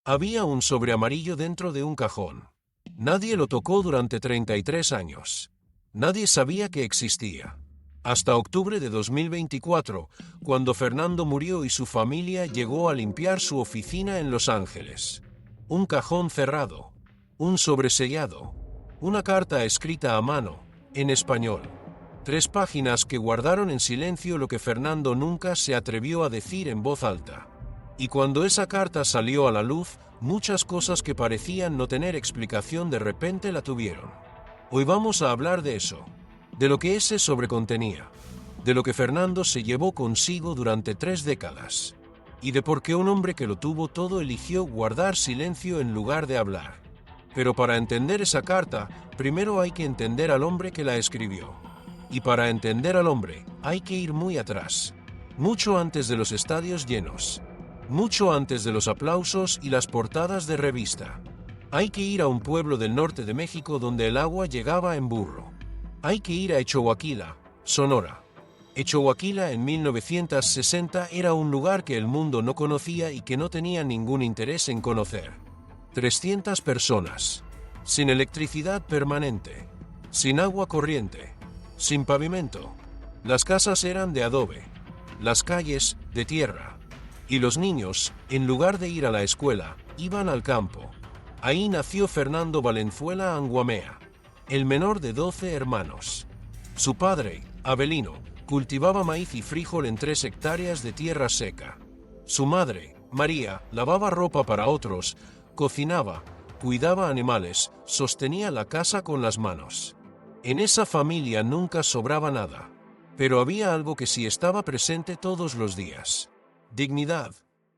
Había un sobre amarillo dentro de un cajón. Nadie lo tocó durante 33 años. Nadie sabía que existía. Hasta octubre de 2024, cuando Fernando murió y su familia llegó a limpiar su oficina en Los Ángeles. Un cajón cerrado. Un sobresellado. Una carta escrita a mano, en español. 3 páginas que guardaron en silencio lo que Fernando nunca se atrevió a decir en voz alta. Y cuando esa carta salió a la luz, muchas cosas que parecían no tener explicación de repente la tuvieron. Hoy vamos a hablar de eso, de lo que ese sobre contenía, de lo que Fernando se llevó consigo durante 3 décadas, y de por qué un hombre que lo tuvo todo eligió guardar silencio en lugar de hablar. Pero para entender esa carta, primero hay que entender al hombre que la escribió. Y para entender al hombre, hay que ir muy atrás, mucho antes de los estadios llenos, mucho antes de los aplausos y las portadas de revista. Hay que ir a un pueblo del norte de México donde el agua llegaba en burro. Hay que ir a Echoaquila, Sonora. Echoaquila en 1960 era un lugar que el mundo no conocía y que no tenía ningún interés en conocer. 300 personas, sin electricidad permanente, sin agua corriente, sin pavimento. Las casas eran de adobe, las calles de tierra. Y los niños, en lugar de ir a la escuela, iban al campo. Ahí nació Fernando Valenzuela Anguamea, el menor de 12 hermanos. Su padre, Avelino, cultivaba maíz y frijol en 3 hectáreas de tierra seca. Su madre, María, lavaba ropa para otros, cocinaba, cuidaba animales, sostenía la casa con las manos. En esa familia nunca sobraba nada, pero había algo que sí estaba presente todos los días: dignidad,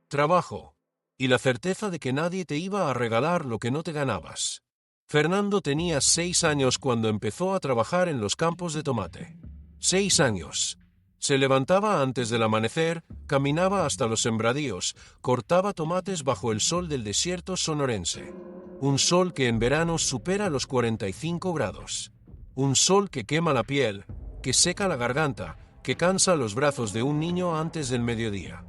trabajo, y la certeza de que nadie te iba a regalar lo que no te ganabas. Fernando tenía 6 años cuando empezó a trabajar en los campos de tomate. 6 años. Se levantaba antes del amanecer, caminaba hasta los sembradíos, cortaba tomates bajo el sol del desierto sonorense. Un sol que en verano supera los 45 grados. Un sol que quema la piel, que seca la garganta, que cansa los brazos de un niño antes del mediodía.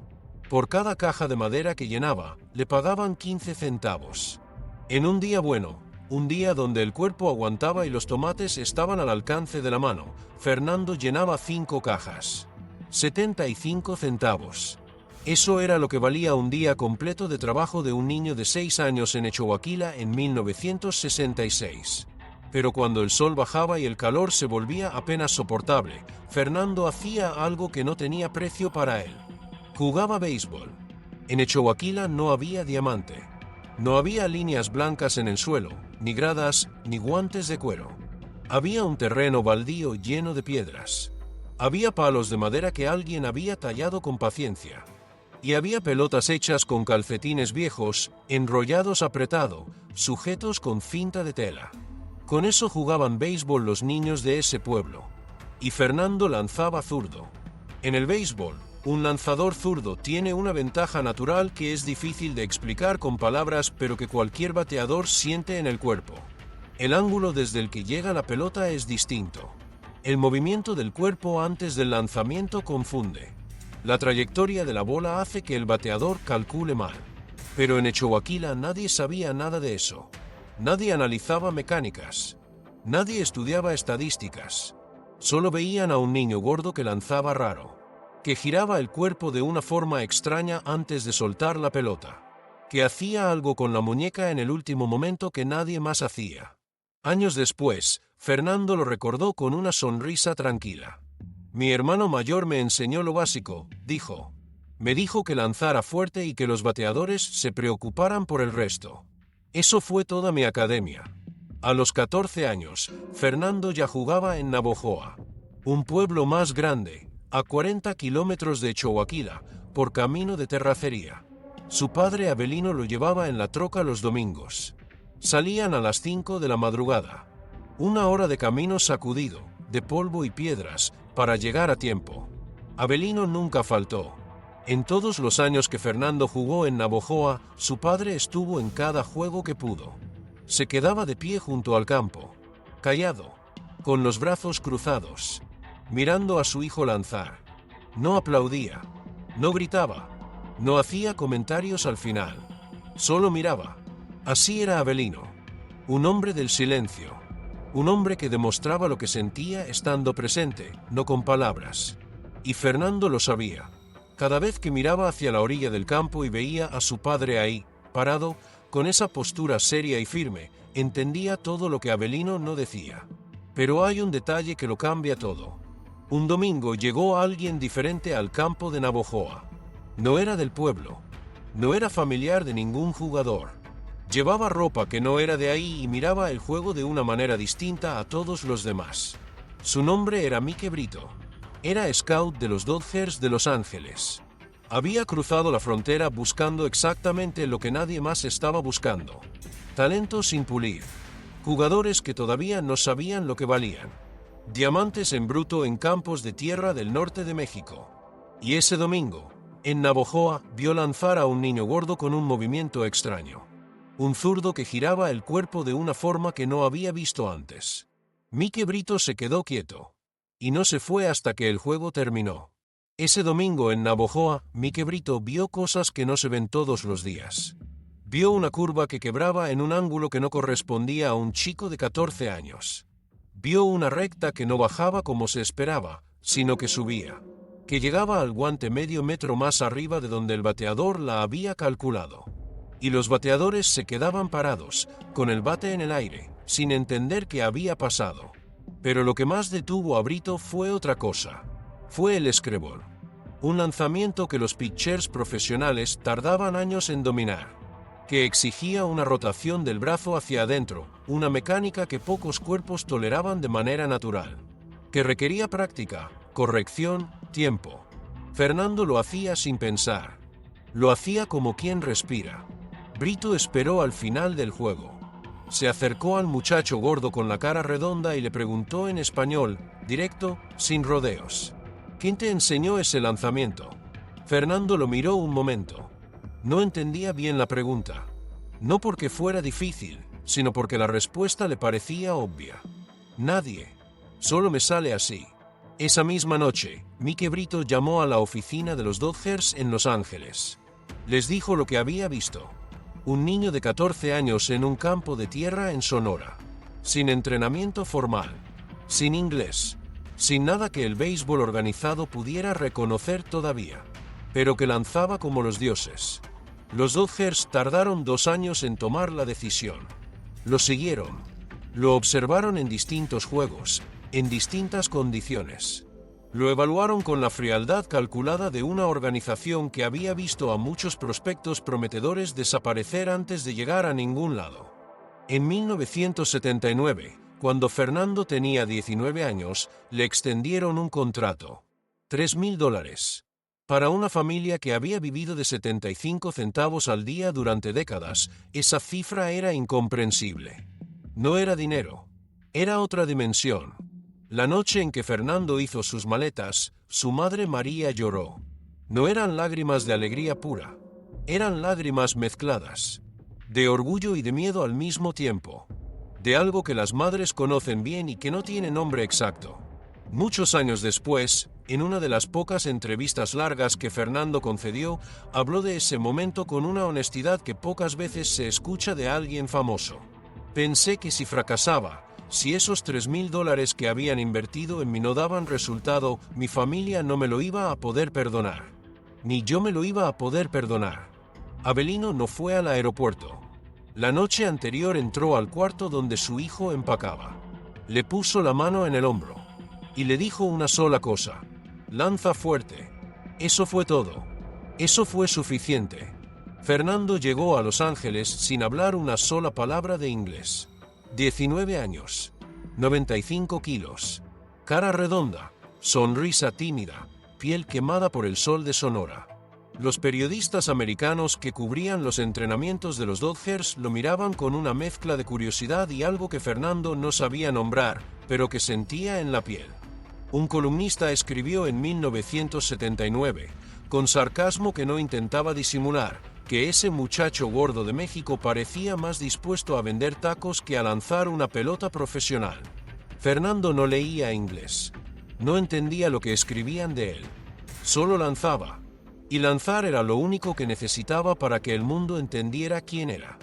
Por cada caja de madera que llenaba, le pagaban 15 centavos. En un día bueno, un día donde el cuerpo aguantaba y los tomates estaban al alcance de la mano, Fernando llenaba 5 cajas. 75 centavos. Eso era lo que valía un día completo de trabajo de un niño de 6 años en Echoaquila en 1966. Pero cuando el sol bajaba y el calor se volvía apenas soportable, Fernando hacía algo que no tenía precio para él. Jugaba béisbol. En Echoaquila no había diamante. No había líneas blancas en el suelo, ni gradas, ni guantes de cuero. Había un terreno baldío lleno de piedras. Había palos de madera que alguien había tallado con paciencia. Y había pelotas hechas con calcetines viejos, enrollados apretado, sujetos con cinta de tela. Con eso jugaban béisbol los niños de ese pueblo. Y Fernando lanzaba zurdo. En el béisbol, un lanzador zurdo tiene una ventaja natural que es difícil de explicar con palabras, pero que cualquier bateador siente en el cuerpo. El ángulo desde el que llega la pelota es distinto. El movimiento del cuerpo antes del lanzamiento confunde. La trayectoria de la bola hace que el bateador calcule mal. Pero en Echoaquila nadie sabía nada de eso. Nadie analizaba mecánicas. Nadie estudiaba estadísticas. Solo veían a un niño gordo que lanzaba raro, que giraba el cuerpo de una forma extraña antes de soltar la pelota, que hacía algo con la muñeca en el último momento que nadie más hacía. Años después, Fernando lo recordó con una sonrisa tranquila. Mi hermano mayor me enseñó lo básico, dijo. Me dijo que lanzara fuerte y que los bateadores se preocuparan por el resto. Eso fue toda mi academia. A los 14 años, Fernando ya jugaba en Navojoa, un pueblo más grande, a 40 kilómetros de Echoaquila, por camino de terracería. Su padre Avelino lo llevaba en la troca los domingos. Salían a las 5 de la madrugada. 1 hora de camino sacudido, de polvo y piedras, para llegar a tiempo. Avelino nunca faltó. En todos los años que Fernando jugó en Navojoa, su padre estuvo en cada juego que pudo. Se quedaba de pie junto al campo, callado, con los brazos cruzados, mirando a su hijo lanzar. No aplaudía, no gritaba, no hacía comentarios al final. Solo miraba. Así era Avelino. Un hombre del silencio. Un hombre que demostraba lo que sentía estando presente, no con palabras. Y Fernando lo sabía. Cada vez que miraba hacia la orilla del campo y veía a su padre ahí, parado, con esa postura seria y firme, entendía todo lo que Avelino no decía. Pero hay un detalle que lo cambia todo. Un domingo llegó alguien diferente al campo de Navojoa. No era del pueblo. No era familiar de ningún jugador. Llevaba ropa que no era de ahí y miraba el juego de una manera distinta a todos los demás. Su nombre era Mike Brito. Era scout de los Dodgers de Los Ángeles. Había cruzado la frontera buscando exactamente lo que nadie más estaba buscando. Talento sin pulir. Jugadores que todavía no sabían lo que valían. Diamantes en bruto en campos de tierra del norte de México. Y ese domingo, en Navojoa, vio lanzar a un niño gordo con un movimiento extraño. Un zurdo que giraba el cuerpo de una forma que no había visto antes. Mike Brito se quedó quieto. Y no se fue hasta que el juego terminó. Ese domingo en Navojoa, Mike Brito vio cosas que no se ven todos los días. Vio una curva que quebraba en un ángulo que no correspondía a un chico de 14 años. Vio una recta que no bajaba como se esperaba, sino que subía. Que llegaba al guante medio metro más arriba de donde el bateador la había calculado. Y los bateadores se quedaban parados, con el bate en el aire, sin entender qué había pasado. Pero lo que más detuvo a Brito fue otra cosa. Fue el screwball. Un lanzamiento que los pitchers profesionales tardaban años en dominar. Que exigía una rotación del brazo hacia adentro, una mecánica que pocos cuerpos toleraban de manera natural. Que requería práctica, corrección, tiempo. Fernando lo hacía sin pensar. Lo hacía como quien respira. Brito esperó al final del juego. Se acercó al muchacho gordo con la cara redonda y le preguntó en español, directo, sin rodeos. ¿Quién te enseñó ese lanzamiento? Fernando lo miró un momento. No entendía bien la pregunta. No porque fuera difícil, sino porque la respuesta le parecía obvia. Nadie. Solo me sale así. Esa misma noche, Mike Brito llamó a la oficina de los Dodgers en Los Ángeles. Les dijo lo que había visto. Un niño de 14 años en un campo de tierra en Sonora. Sin entrenamiento formal. Sin inglés. Sin nada que el béisbol organizado pudiera reconocer todavía. Pero que lanzaba como los dioses. Los Dodgers tardaron 2 años en tomar la decisión. Lo siguieron. Lo observaron en distintos juegos, en distintas condiciones. Lo evaluaron con la frialdad calculada de una organización que había visto a muchos prospectos prometedores desaparecer antes de llegar a ningún lado. En 1979, cuando Fernando tenía 19 años, le extendieron un contrato. $3,000. Para una familia que había vivido de 75 centavos al día durante décadas, esa cifra era incomprensible. No era dinero. Era otra dimensión. La noche en que Fernando hizo sus maletas, su madre María lloró. No eran lágrimas de alegría pura. Eran lágrimas mezcladas. De orgullo y de miedo al mismo tiempo. De algo que las madres conocen bien y que no tiene nombre exacto. Muchos años después, en una de las pocas entrevistas largas que Fernando concedió, habló de ese momento con una honestidad que pocas veces se escucha de alguien famoso. Pensé que si fracasaba, si esos $3,000 que habían invertido en mí no daban resultado, mi familia no me lo iba a poder perdonar. Ni yo me lo iba a poder perdonar. Avelino no fue al aeropuerto. La noche anterior entró al cuarto donde su hijo empacaba. Le puso la mano en el hombro. Y le dijo una sola cosa. Lanza fuerte. Eso fue todo. Eso fue suficiente. Fernando llegó a Los Ángeles sin hablar una sola palabra de inglés. 19 años. 95 kilos. Cara redonda. Sonrisa tímida. Piel quemada por el sol de Sonora. Los periodistas americanos que cubrían los entrenamientos de los Dodgers lo miraban con una mezcla de curiosidad y algo que Fernando no sabía nombrar, pero que sentía en la piel. Un columnista escribió en 1979, con sarcasmo que no intentaba disimular, que ese muchacho gordo de México parecía más dispuesto a vender tacos que a lanzar una pelota profesional. Fernando no leía inglés. No entendía lo que escribían de él. Solo lanzaba. Y lanzar era lo único que necesitaba para que el mundo entendiera quién era.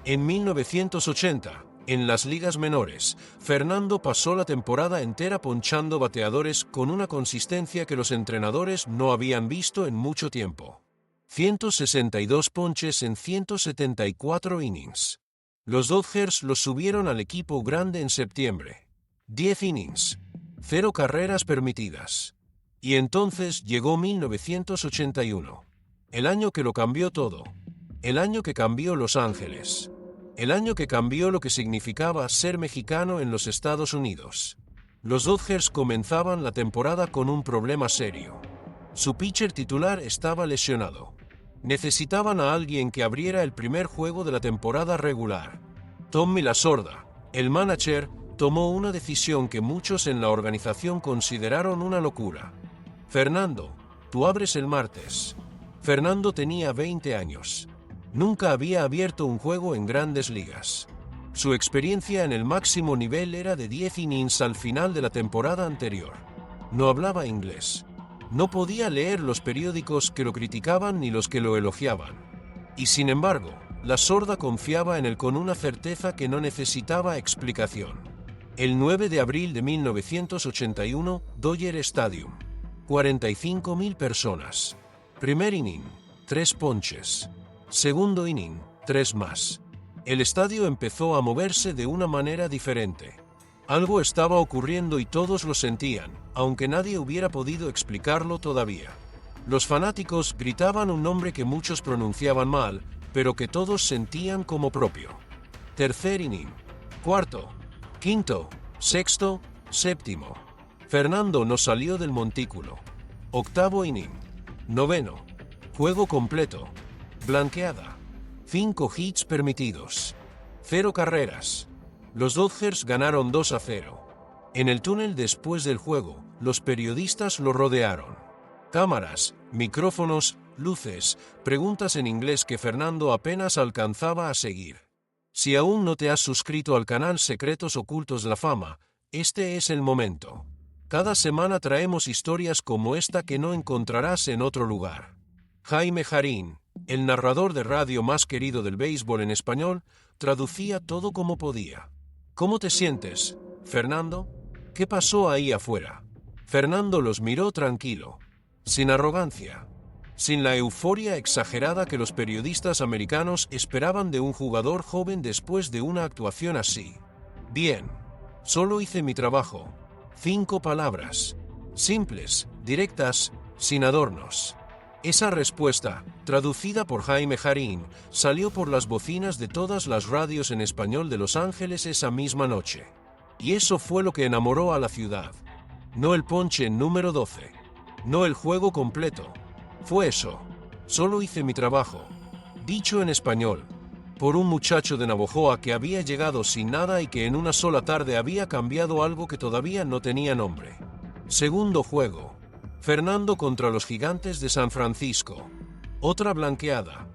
En 1980, en las ligas menores, Fernando pasó la temporada entera ponchando bateadores con una consistencia que los entrenadores no habían visto en mucho tiempo. 162 ponches en 174 innings. Los Dodgers los subieron al equipo grande en septiembre. 10 innings. 0 carreras permitidas. Y entonces llegó 1981. El año que lo cambió todo. El año que cambió Los Ángeles. El año que cambió lo que significaba ser mexicano en los Estados Unidos. Los Dodgers comenzaban la temporada con un problema serio. Su pitcher titular estaba lesionado. Necesitaban a alguien que abriera el primer juego de la temporada regular. Tommy Lasorda, el manager, tomó una decisión que muchos en la organización consideraron una locura. Fernando, tú abres el martes. Fernando tenía 20 años. Nunca había abierto un juego en grandes ligas. Su experiencia en el máximo nivel era de 10 innings al final de la temporada anterior. No hablaba inglés. No podía leer los periódicos que lo criticaban ni los que lo elogiaban. Y sin embargo, Lasorda confiaba en él con una certeza que no necesitaba explicación. El 9 de abril de 1981, Dodger Stadium. 45.000 personas. Primer inning, 3 ponches. Segundo inning, 3 más. El estadio empezó a moverse de una manera diferente. Algo estaba ocurriendo y todos lo sentían, aunque nadie hubiera podido explicarlo todavía. Los fanáticos gritaban un nombre que muchos pronunciaban mal, pero que todos sentían como propio. Tercer inning, cuarto, quinto, sexto, séptimo. Fernando no salió del montículo. Octavo inning, noveno, juego completo, blanqueada, 5 hits permitidos, 0 carreras. Los Dodgers ganaron 2-0. En el túnel después del juego, los periodistas lo rodearon. Cámaras, micrófonos, luces, preguntas en inglés que Fernando apenas alcanzaba a seguir. Si aún no te has suscrito al canal Secretos Ocultos de la Fama, este es el momento. Cada semana traemos historias como esta que no encontrarás en otro lugar. Jaime Jarín, el narrador de radio más querido del béisbol en español, traducía todo como podía. ¿Cómo te sientes, Fernando? ¿Qué pasó ahí afuera? Fernando los miró tranquilo, sin arrogancia, sin la euforia exagerada que los periodistas americanos esperaban de un jugador joven después de una actuación así. Bien, solo hice mi trabajo. 5 palabras, simples, directas, sin adornos. Esa respuesta, traducida por Jaime Jarín, salió por las bocinas de todas las radios en español de Los Ángeles esa misma noche. Y eso fue lo que enamoró a la ciudad. No el ponche número 12. No el juego completo. Fue eso. Solo hice mi trabajo. Dicho en español, por un muchacho de Navojoa que había llegado sin nada y que en una sola tarde había cambiado algo que todavía no tenía nombre. Segundo juego. Fernando contra los Gigantes de San Francisco. Otra blanqueada.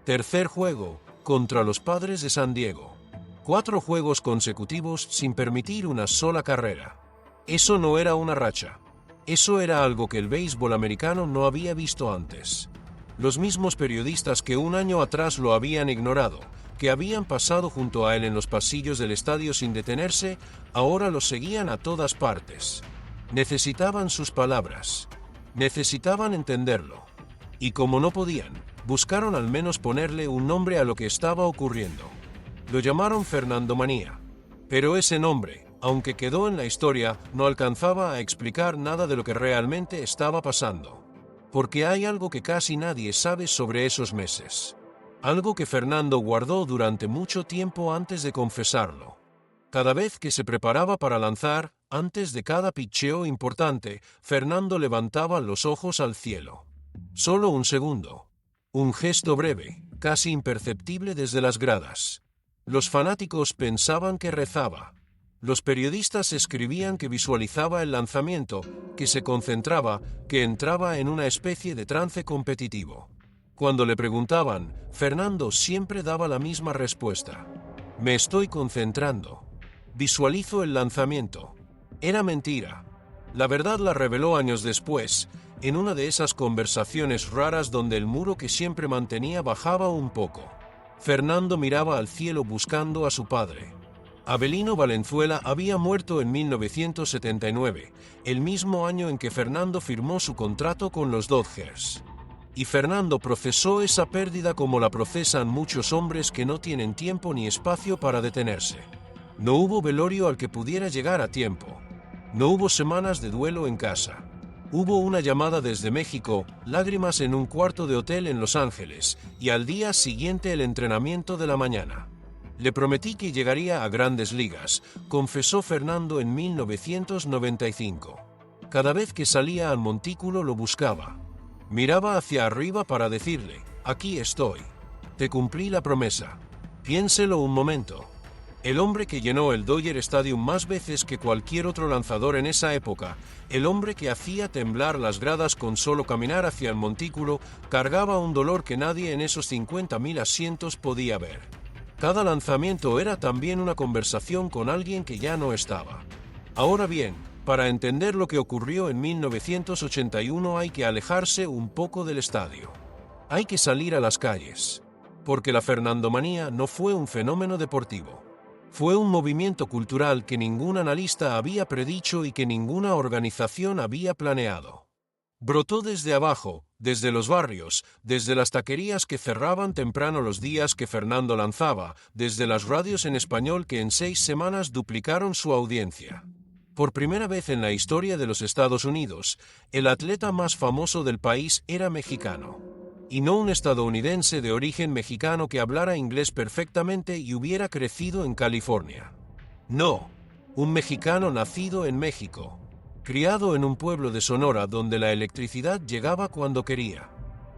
Tercer juego, contra los Padres de San Diego. 4 juegos consecutivos sin permitir una sola carrera. Eso no era una racha. Eso era algo que el béisbol americano no había visto antes. Los mismos periodistas que un año atrás lo habían ignorado, que habían pasado junto a él en los pasillos del estadio sin detenerse, ahora lo seguían a todas partes. Necesitaban sus palabras. Necesitaban entenderlo. Y como no podían, buscaron al menos ponerle un nombre a lo que estaba ocurriendo. Lo llamaron Fernandomanía. Pero ese nombre, aunque quedó en la historia, no alcanzaba a explicar nada de lo que realmente estaba pasando. Porque hay algo que casi nadie sabe sobre esos meses. Algo que Fernando guardó durante mucho tiempo antes de confesarlo. Cada vez que se preparaba para lanzar, antes de cada pitcheo importante, Fernando levantaba los ojos al cielo. Solo un segundo. Un gesto breve, casi imperceptible desde las gradas. Los fanáticos pensaban que rezaba. Los periodistas escribían que visualizaba el lanzamiento, que se concentraba, que entraba en una especie de trance competitivo. Cuando le preguntaban, Fernando siempre daba la misma respuesta. Me estoy concentrando. Visualizo el lanzamiento. Era mentira. La verdad la reveló años después, en una de esas conversaciones raras donde el muro que siempre mantenía bajaba un poco. Fernando miraba al cielo buscando a su padre. Avelino Valenzuela había muerto en 1979, el mismo año en que Fernando firmó su contrato con los Dodgers. Y Fernando procesó esa pérdida como la procesan muchos hombres que no tienen tiempo ni espacio para detenerse. No hubo velorio al que pudiera llegar a tiempo. No hubo semanas de duelo en casa. Hubo una llamada desde México, lágrimas en un cuarto de hotel en Los Ángeles, y al día siguiente el entrenamiento de la mañana. Le prometí que llegaría a Grandes Ligas, confesó Fernando en 1995. Cada vez que salía al montículo lo buscaba. Miraba hacia arriba para decirle, aquí estoy. Te cumplí la promesa. Piénselo un momento. El hombre que llenó el Dodger Stadium más veces que cualquier otro lanzador en esa época, el hombre que hacía temblar las gradas con solo caminar hacia el montículo, cargaba un dolor que nadie en esos 50.000 asientos podía ver. Cada lanzamiento era también una conversación con alguien que ya no estaba. Ahora bien, para entender lo que ocurrió en 1981 hay que alejarse un poco del estadio. Hay que salir a las calles. Porque la Fernandomanía no fue un fenómeno deportivo. Fue un movimiento cultural que ningún analista había predicho y que ninguna organización había planeado. Brotó desde abajo, desde los barrios, desde las taquerías que cerraban temprano los días que Fernando lanzaba, desde las radios en español que en 6 semanas duplicaron su audiencia. Por primera vez en la historia de los Estados Unidos, el atleta más famoso del país era mexicano. Y no un estadounidense de origen mexicano que hablara inglés perfectamente y hubiera crecido en California. No, un mexicano nacido en México, criado en un pueblo de Sonora donde la electricidad llegaba cuando quería.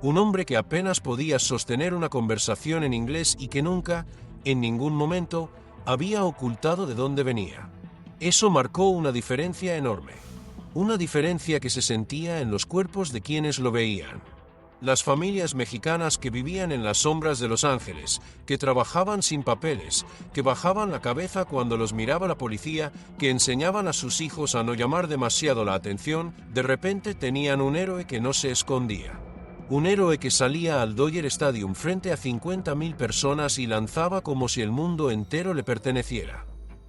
Un hombre que apenas podía sostener una conversación en inglés y que nunca, en ningún momento, había ocultado de dónde venía. Eso marcó una diferencia enorme. Una diferencia que se sentía en los cuerpos de quienes lo veían. Las familias mexicanas que vivían en las sombras de Los Ángeles, que trabajaban sin papeles, que bajaban la cabeza cuando los miraba la policía, que enseñaban a sus hijos a no llamar demasiado la atención, de repente tenían un héroe que no se escondía. Un héroe que salía al Dodger Stadium frente a 50.000 personas y lanzaba como si el mundo entero le perteneciera.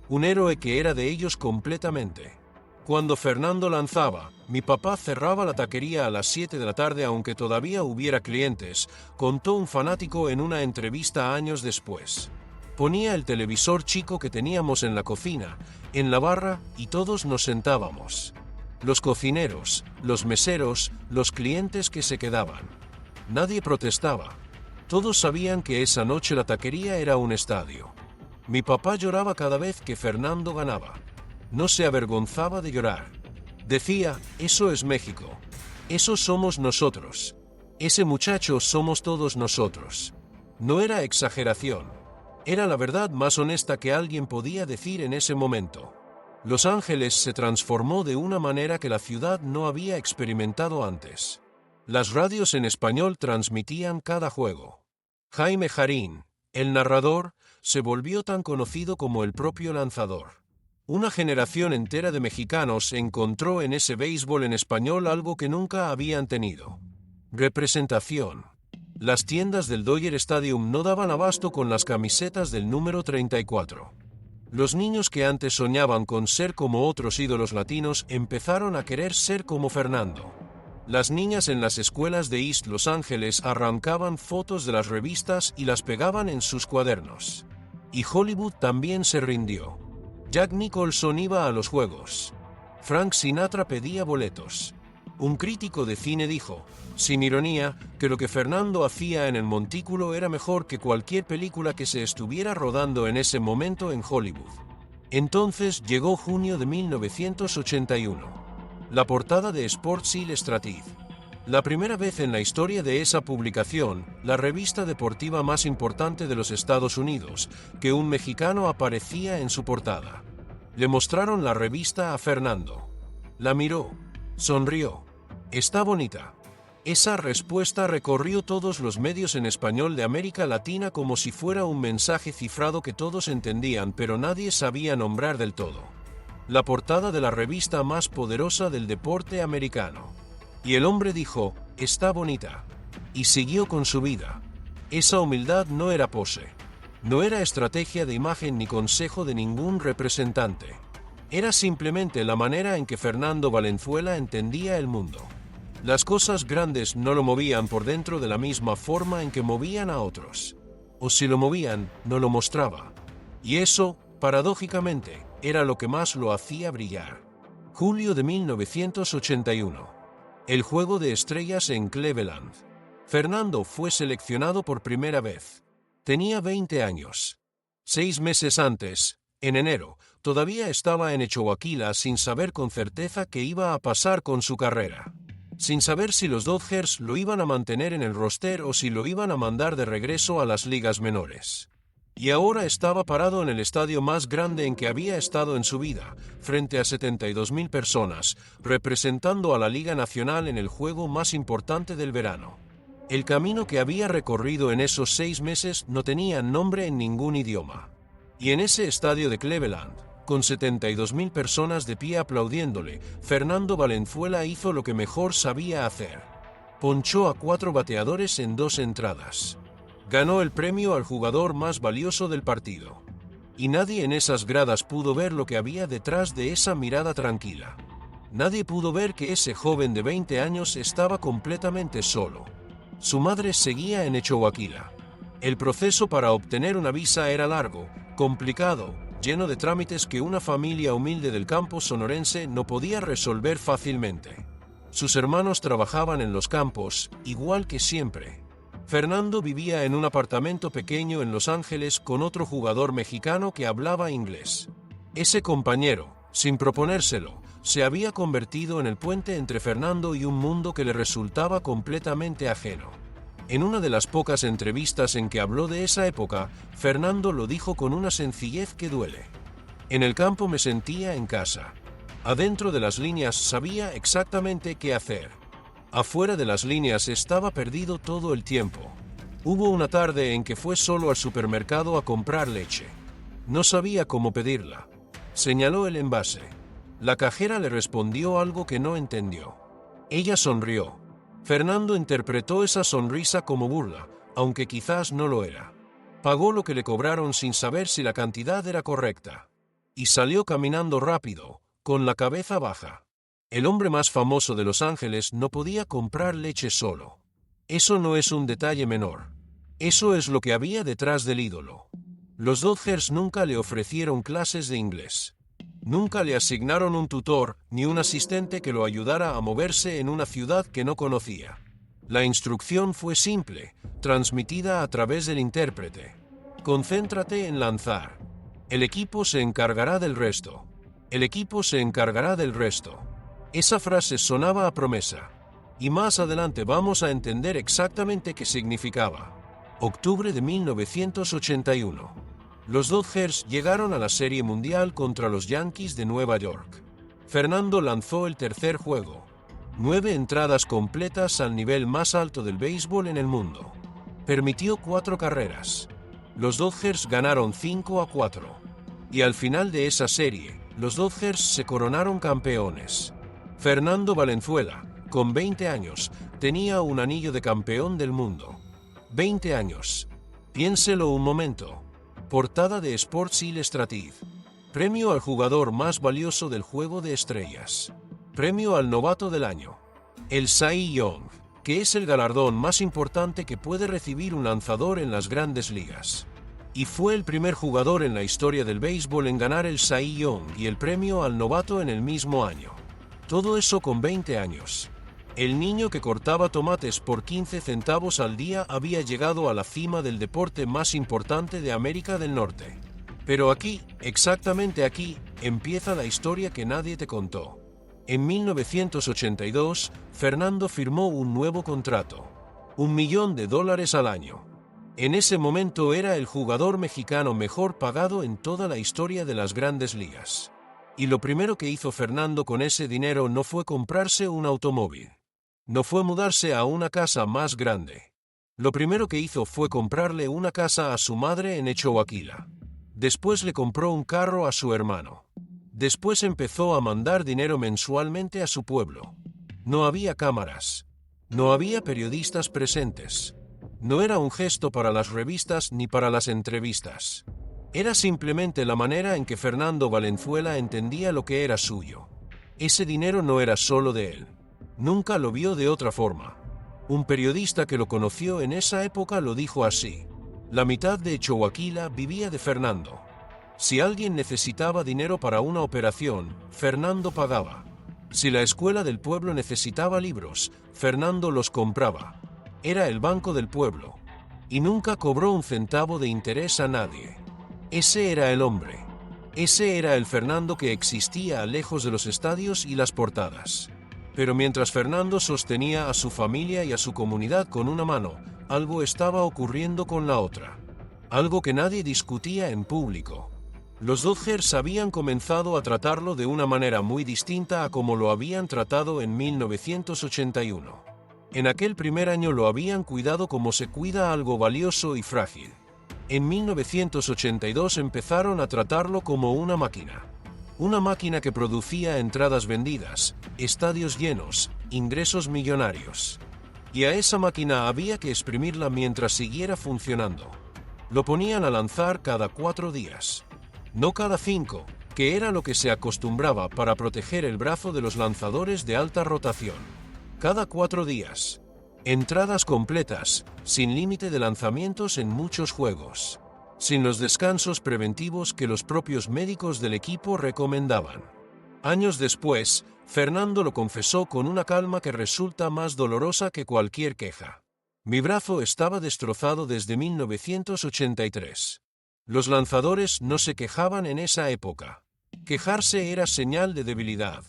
Un héroe que era de ellos completamente. Cuando Fernando lanzaba, mi papá cerraba la taquería a las 7 de la tarde aunque todavía hubiera clientes, contó un fanático en una entrevista años después. Ponía el televisor chico que teníamos en la cocina, en la barra, y todos nos sentábamos. Los cocineros, los meseros, los clientes que se quedaban. Nadie protestaba. Todos sabían que esa noche la taquería era un estadio. Mi papá lloraba cada vez que Fernando ganaba. No se avergonzaba de llorar. Decía, eso es México. Eso somos nosotros. Ese muchacho somos todos nosotros. No era exageración. Era la verdad más honesta que alguien podía decir en ese momento. Los Ángeles se transformó de una manera que la ciudad no había experimentado antes. Las radios en español transmitían cada juego. Jaime Jarín, el narrador, se volvió tan conocido como el propio lanzador. Una generación entera de mexicanos encontró en ese béisbol en español algo que nunca habían tenido. Representación. Las tiendas del Dodger Stadium no daban abasto con las camisetas del número 34. Los niños que antes soñaban con ser como otros ídolos latinos empezaron a querer ser como Fernando. Las niñas en las escuelas de East Los Ángeles arrancaban fotos de las revistas y las pegaban en sus cuadernos. Y Hollywood también se rindió. Jack Nicholson iba a los juegos. Frank Sinatra pedía boletos. Un crítico de cine dijo, sin ironía, que lo que Fernando hacía en el montículo era mejor que cualquier película que se estuviera rodando en ese momento en Hollywood. Entonces llegó junio de 1981. La portada de Sports Illustrated. La primera vez en la historia de esa publicación, la revista deportiva más importante de los Estados Unidos, que un mexicano aparecía en su portada. Le mostraron la revista a Fernando. La miró. Sonrió. Está bonita. Esa respuesta recorrió todos los medios en español de América Latina como si fuera un mensaje cifrado que todos entendían pero nadie sabía nombrar del todo. la portada de la revista más poderosa del deporte americano. Y el hombre dijo, está bonita. Y siguió con su vida. Esa humildad no era pose. No era estrategia de imagen ni consejo de ningún representante. Era simplemente la manera en que Fernando Valenzuela entendía el mundo. Las cosas grandes no lo movían por dentro de la misma forma en que movían a otros. O si lo movían, no lo mostraba. Y eso, paradójicamente, era lo que más lo hacía brillar. Julio de 1981. El Juego de Estrellas en Cleveland. Fernando fue seleccionado por primera vez. Tenía 20 años. 6 meses antes, en enero, todavía estaba en Echowaquila sin saber con certeza qué iba a pasar con su carrera. Sin saber si los Dodgers lo iban a mantener en el roster o si lo iban a mandar de regreso a las ligas menores. Y ahora estaba parado en el estadio más grande en que había estado en su vida, frente a 72,000 personas, representando a la Liga Nacional en el juego más importante del verano. El camino que había recorrido en esos 6 meses no tenía nombre en ningún idioma. Y en ese estadio de Cleveland, con 72,000 personas de pie aplaudiéndole, Fernando Valenzuela hizo lo que mejor sabía hacer. Ponchó a 4 bateadores en 2 entradas. Ganó el premio al jugador más valioso del partido. Y nadie en esas gradas pudo ver lo que había detrás de esa mirada tranquila. Nadie pudo ver que ese joven de 20 años estaba completamente solo. Su madre seguía en Echowaquila. El proceso para obtener una visa era largo, complicado, lleno de trámites que una familia humilde del campo sonorense no podía resolver fácilmente. Sus hermanos trabajaban en los campos, igual que siempre. Fernando vivía en un apartamento pequeño en Los Ángeles con otro jugador mexicano que hablaba inglés. Ese compañero, sin proponérselo, se había convertido en el puente entre Fernando y un mundo que le resultaba completamente ajeno. En una de las pocas entrevistas en que habló de esa época, Fernando lo dijo con una sencillez que duele. En el campo me sentía en casa. Adentro de las líneas sabía exactamente qué hacer. Afuera de las líneas estaba perdido todo el tiempo. Hubo una tarde en que fue solo al supermercado a comprar leche. No sabía cómo pedirla. Señaló el envase. La cajera le respondió algo que no entendió. Ella sonrió. Fernando interpretó esa sonrisa como burla, aunque quizás no lo era. Pagó lo que le cobraron sin saber si la cantidad era correcta. Y salió caminando rápido, con la cabeza baja. El hombre más famoso de Los Ángeles no podía comprar leche solo. Eso no es un detalle menor. Eso es lo que había detrás del ídolo. Los Dodgers nunca le ofrecieron clases de inglés. Nunca le asignaron un tutor ni un asistente que lo ayudara a moverse en una ciudad que no conocía. La instrucción fue simple, transmitida a través del intérprete. Concéntrate en lanzar. El equipo se encargará del resto. El equipo se encargará del resto. Esa frase sonaba a promesa. Y más adelante vamos a entender exactamente qué significaba. Octubre de 1981. Los Dodgers llegaron a la Serie Mundial contra los Yankees de Nueva York. Fernando lanzó el tercer juego. 9 entradas completas al nivel más alto del béisbol en el mundo. Permitió 4 carreras. Los Dodgers ganaron 5-4. Y al final de esa serie, los Dodgers se coronaron campeones. Fernando Valenzuela, con 20 años, tenía un anillo de campeón del mundo. 20 años. Piénselo un momento. Portada de Sports Illustrated. Premio al jugador más valioso del Juego de Estrellas. Premio al novato del año. El Cy Young, que es el galardón más importante que puede recibir un lanzador en las grandes ligas. Y fue el primer jugador en la historia del béisbol en ganar el Cy Young y el premio al novato en el mismo año. Todo eso con 20 años. El niño que cortaba tomates por 15 centavos al día había llegado a la cima del deporte más importante de América del Norte. Pero aquí, exactamente aquí, empieza la historia que nadie te contó. En 1982, Fernando firmó un nuevo contrato. $1 millón al año. En ese momento era el jugador mexicano mejor pagado en toda la historia de las grandes ligas. Y lo primero que hizo Fernando con ese dinero no fue comprarse un automóvil. No fue mudarse a una casa más grande. Lo primero que hizo fue comprarle una casa a su madre en Echowaquila. Después le compró un carro a su hermano. Después empezó a mandar dinero mensualmente a su pueblo. No había cámaras. No había periodistas presentes. No era un gesto para las revistas ni para las entrevistas. Era simplemente la manera en que Fernando Valenzuela entendía lo que era suyo. Ese dinero no era solo de él. Nunca lo vio de otra forma. Un periodista que lo conoció en esa época lo dijo así: la mitad de Choaquila vivía de Fernando. Si alguien necesitaba dinero para una operación, Fernando pagaba. Si la escuela del pueblo necesitaba libros, Fernando los compraba. Era el banco del pueblo. Y nunca cobró un centavo de interés a nadie. Ese era el hombre. Ese era el Fernando que existía lejos de los estadios y las portadas. Pero mientras Fernando sostenía a su familia y a su comunidad con una mano, algo estaba ocurriendo con la otra. Algo que nadie discutía en público. Los Dodgers habían comenzado a tratarlo de una manera muy distinta a como lo habían tratado en 1981. En aquel primer año lo habían cuidado como se cuida algo valioso y frágil. En 1982 empezaron a tratarlo como una máquina. Una máquina que producía entradas vendidas, estadios llenos, ingresos millonarios. Y a esa máquina había que exprimirla mientras siguiera funcionando. Lo ponían a lanzar cada 4 días. No cada 5, que era lo que se acostumbraba para proteger el brazo de los lanzadores de alta rotación. Cada 4 días. Entradas completas, sin límite de lanzamientos en muchos juegos. Sin los descansos preventivos que los propios médicos del equipo recomendaban. Años después, Fernando lo confesó con una calma que resulta más dolorosa que cualquier queja. Mi brazo estaba destrozado desde 1983. Los lanzadores no se quejaban en esa época. Quejarse era señal de debilidad.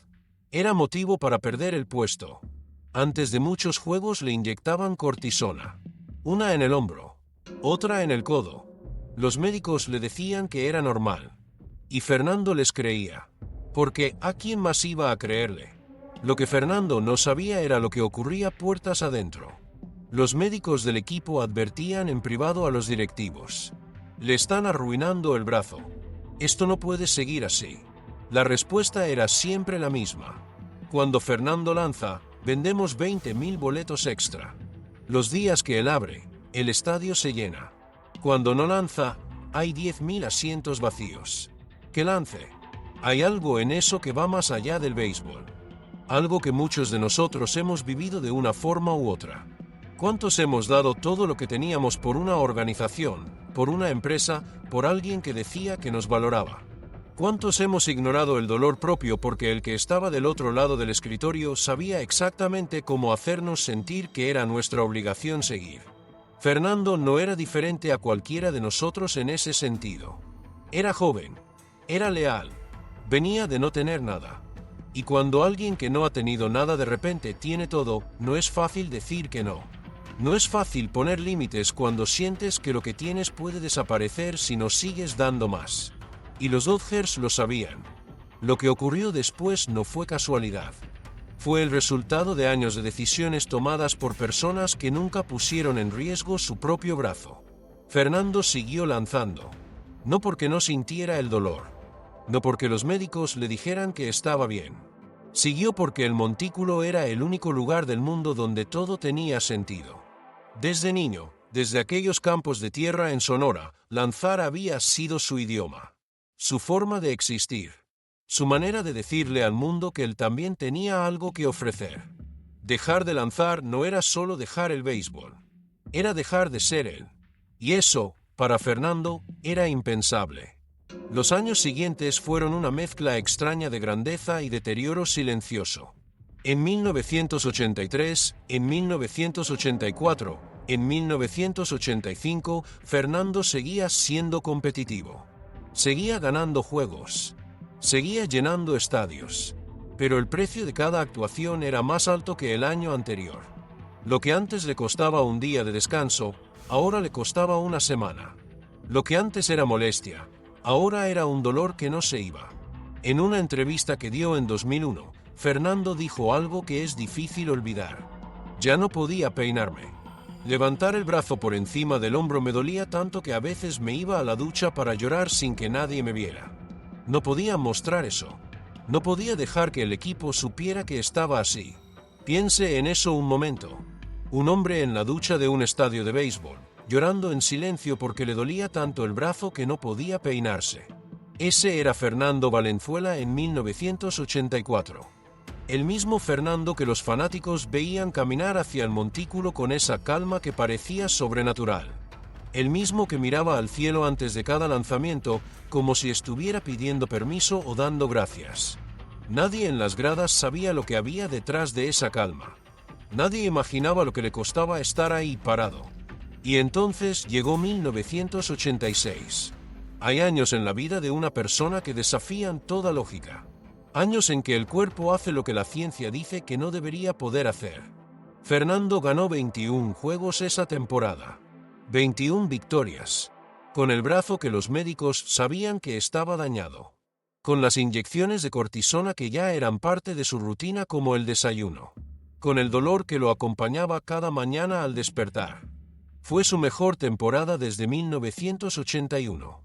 Era motivo para perder el puesto. Antes de muchos juegos le inyectaban cortisona. Una en el hombro, otra en el codo. Los médicos le decían que era normal. Y Fernando les creía. Porque ¿a quién más iba a creerle? Lo que Fernando no sabía era lo que ocurría puertas adentro. Los médicos del equipo advertían en privado a los directivos. Le están arruinando el brazo. Esto no puede seguir así. La respuesta era siempre la misma. Cuando Fernando lanza, vendemos 20.000 boletos extra. Los días que él abre, el estadio se llena. Cuando no lanza, hay 10.000 asientos vacíos. Que lance. Hay algo en eso que va más allá del béisbol. Algo que muchos de nosotros hemos vivido de una forma u otra. ¿Cuántos hemos dado todo lo que teníamos por una organización, por una empresa, por alguien que decía que nos valoraba? ¿Cuántos hemos ignorado el dolor propio porque el que estaba del otro lado del escritorio sabía exactamente cómo hacernos sentir que era nuestra obligación seguir? Fernando no era diferente a cualquiera de nosotros en ese sentido. Era joven, era leal, venía de no tener nada. Y cuando alguien que no ha tenido nada de repente tiene todo, no es fácil decir que no. No es fácil poner límites cuando sientes que lo que tienes puede desaparecer si no sigues dando más. Y los Dodgers lo sabían. Lo que ocurrió después no fue casualidad. Fue el resultado de años de decisiones tomadas por personas que nunca pusieron en riesgo su propio brazo. Fernando siguió lanzando. No porque no sintiera el dolor. No porque los médicos le dijeran que estaba bien. Siguió porque el montículo era el único lugar del mundo donde todo tenía sentido. Desde niño, desde aquellos campos de tierra en Sonora, lanzar había sido su idioma. Su forma de existir. Su manera de decirle al mundo que él también tenía algo que ofrecer. Dejar de lanzar no era solo dejar el béisbol. Era dejar de ser él. Y eso, para Fernando, era impensable. Los años siguientes fueron una mezcla extraña de grandeza y deterioro silencioso. En 1983, en 1984, en 1985, Fernando seguía siendo competitivo. Seguía ganando juegos. Seguía llenando estadios. Pero el precio de cada actuación era más alto que el año anterior. Lo que antes le costaba un día de descanso, ahora le costaba una semana. Lo que antes era molestia, ahora era un dolor que no se iba. En una entrevista que dio en 2001, Fernando dijo algo que es difícil olvidar. Ya no podía peinarme. Levantar el brazo por encima del hombro me dolía tanto que a veces me iba a la ducha para llorar sin que nadie me viera. No podía mostrar eso. No podía dejar que el equipo supiera que estaba así. Piense en eso un momento. Un hombre en la ducha de un estadio de béisbol, llorando en silencio porque le dolía tanto el brazo que no podía peinarse. Ese era Fernando Valenzuela en 1984. El mismo Fernando que los fanáticos veían caminar hacia el montículo con esa calma que parecía sobrenatural. El mismo que miraba al cielo antes de cada lanzamiento como si estuviera pidiendo permiso o dando gracias. Nadie en las gradas sabía lo que había detrás de esa calma. Nadie imaginaba lo que le costaba estar ahí parado. Y entonces llegó 1986. Hay años en la vida de una persona que desafían toda lógica. Años en que el cuerpo hace lo que la ciencia dice que no debería poder hacer. Fernando ganó 21 juegos esa temporada. 21 victorias. Con el brazo que los médicos sabían que estaba dañado. Con las inyecciones de cortisona que ya eran parte de su rutina como el desayuno. Con el dolor que lo acompañaba cada mañana al despertar. Fue su mejor temporada desde 1981.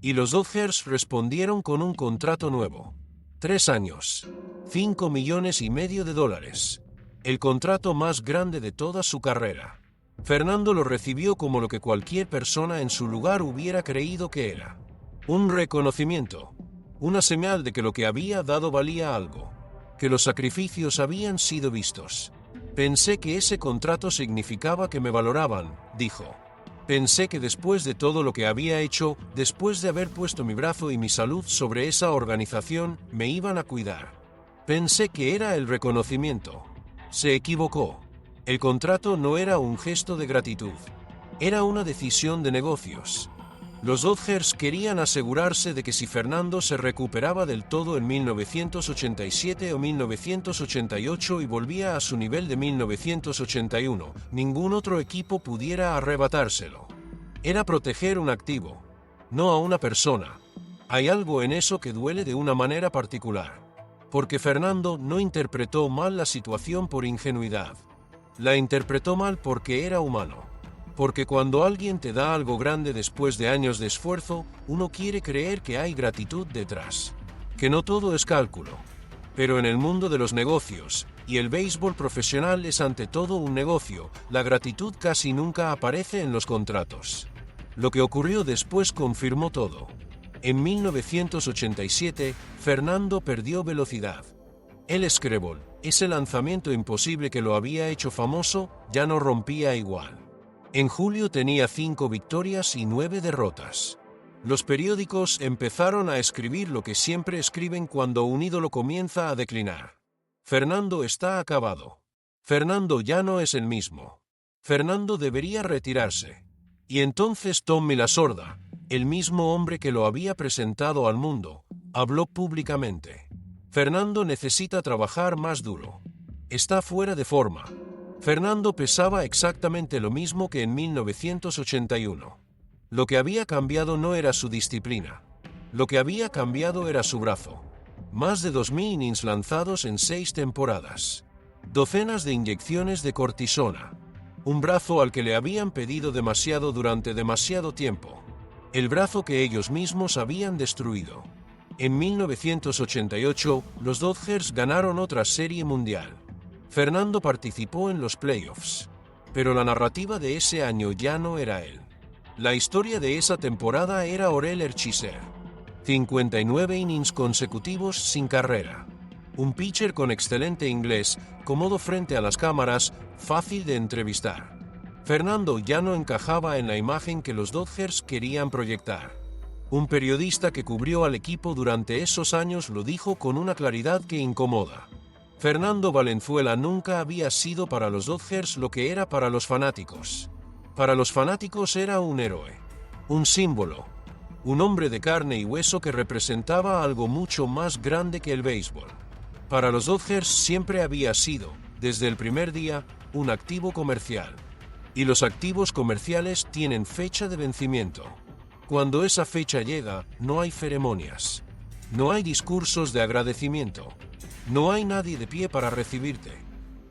Y los Dodgers respondieron con un contrato nuevo. 3 años. $5,5 millones. El contrato más grande de toda su carrera. Fernando lo recibió como lo que cualquier persona en su lugar hubiera creído que era. Un reconocimiento. Una señal de que lo que había dado valía algo. Que los sacrificios habían sido vistos. Pensé que ese contrato significaba que me valoraban, dijo. Pensé que después de todo lo que había hecho, después de haber puesto mi brazo y mi salud sobre esa organización, me iban a cuidar. Pensé que era el reconocimiento. Se equivocó. El contrato no era un gesto de gratitud. Era una decisión de negocios. Los Dodgers querían asegurarse de que si Fernando se recuperaba del todo en 1987 o 1988 y volvía a su nivel de 1981, ningún otro equipo pudiera arrebatárselo. Era proteger un activo, no a una persona. Hay algo en eso que duele de una manera particular. Porque Fernando no interpretó mal la situación por ingenuidad. La interpretó mal porque era humano. Porque cuando alguien te da algo grande después de años de esfuerzo, uno quiere creer que hay gratitud detrás. Que no todo es cálculo. Pero en el mundo de los negocios, y el béisbol profesional es ante todo un negocio, la gratitud casi nunca aparece en los contratos. Lo que ocurrió después confirmó todo. En 1987, Fernando perdió velocidad. El screwball, ese lanzamiento imposible que lo había hecho famoso, ya no rompía igual. En julio tenía 5 victorias y 9 derrotas. Los periódicos empezaron a escribir lo que siempre escriben cuando un ídolo comienza a declinar. Fernando está acabado. Fernando ya no es el mismo. Fernando debería retirarse. Y entonces Tommy Lasorda, el mismo hombre que lo había presentado al mundo, habló públicamente. Fernando necesita trabajar más duro. Está fuera de forma. Fernando pesaba exactamente lo mismo que en 1981. Lo que había cambiado no era su disciplina. Lo que había cambiado era su brazo. Más de 2.000 innings lanzados en 6 temporadas. Docenas de inyecciones de cortisona. Un brazo al que le habían pedido demasiado durante demasiado tiempo. El brazo que ellos mismos habían destruido. En 1988, los Dodgers ganaron otra serie mundial. Fernando participó en los playoffs. Pero la narrativa de ese año ya no era él. La historia de esa temporada era Orel Hershiser. 59 innings consecutivos sin carrera. Un pitcher con excelente inglés, cómodo frente a las cámaras, fácil de entrevistar. Fernando ya no encajaba en la imagen que los Dodgers querían proyectar. Un periodista que cubrió al equipo durante esos años lo dijo con una claridad que incomoda. Fernando Valenzuela nunca había sido para los Dodgers lo que era para los fanáticos. Para los fanáticos era un héroe, un símbolo, un hombre de carne y hueso que representaba algo mucho más grande que el béisbol. Para los Dodgers siempre había sido, desde el primer día, un activo comercial. Y los activos comerciales tienen fecha de vencimiento. Cuando esa fecha llega, no hay ceremonias. No hay discursos de agradecimiento. No hay nadie de pie para recibirte.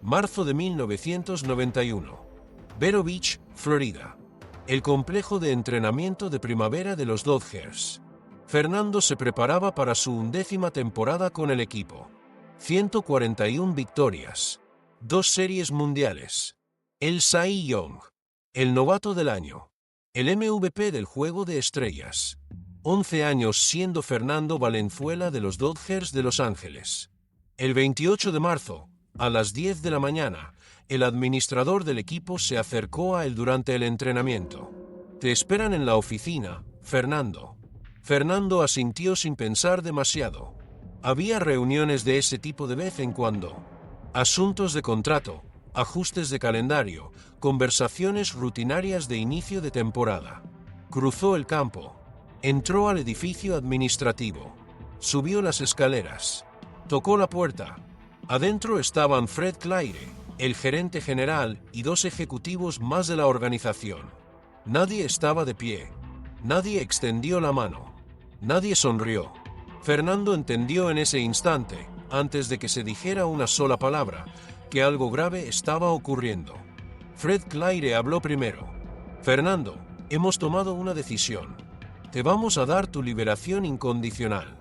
Marzo de 1991. Vero Beach, Florida. El complejo de entrenamiento de primavera de los Dodgers. Fernando se preparaba para su 11ª temporada con el equipo. 141 victorias. 2 series mundiales. El Cy Young. El novato del año. El MVP del Juego de Estrellas. 11 años siendo Fernando Valenzuela de los Dodgers de Los Ángeles. El 28 de marzo, a las 10 de la mañana, el administrador del equipo se acercó a él durante el entrenamiento. «Te esperan en la oficina, Fernando». Fernando asintió sin pensar demasiado. Había reuniones de ese tipo de vez en cuando. Asuntos de contrato, ajustes de calendario, conversaciones rutinarias de inicio de temporada. Cruzó el campo. Entró al edificio administrativo. Subió las escaleras. Tocó la puerta. Adentro estaban Fred Claire, el gerente general, y 2 ejecutivos más de la organización. Nadie estaba de pie. Nadie extendió la mano. Nadie sonrió. Fernando entendió en ese instante, antes de que se dijera una sola palabra, que algo grave estaba ocurriendo. Fred Claire habló primero. «Fernando, hemos tomado una decisión. Te vamos a dar tu liberación incondicional».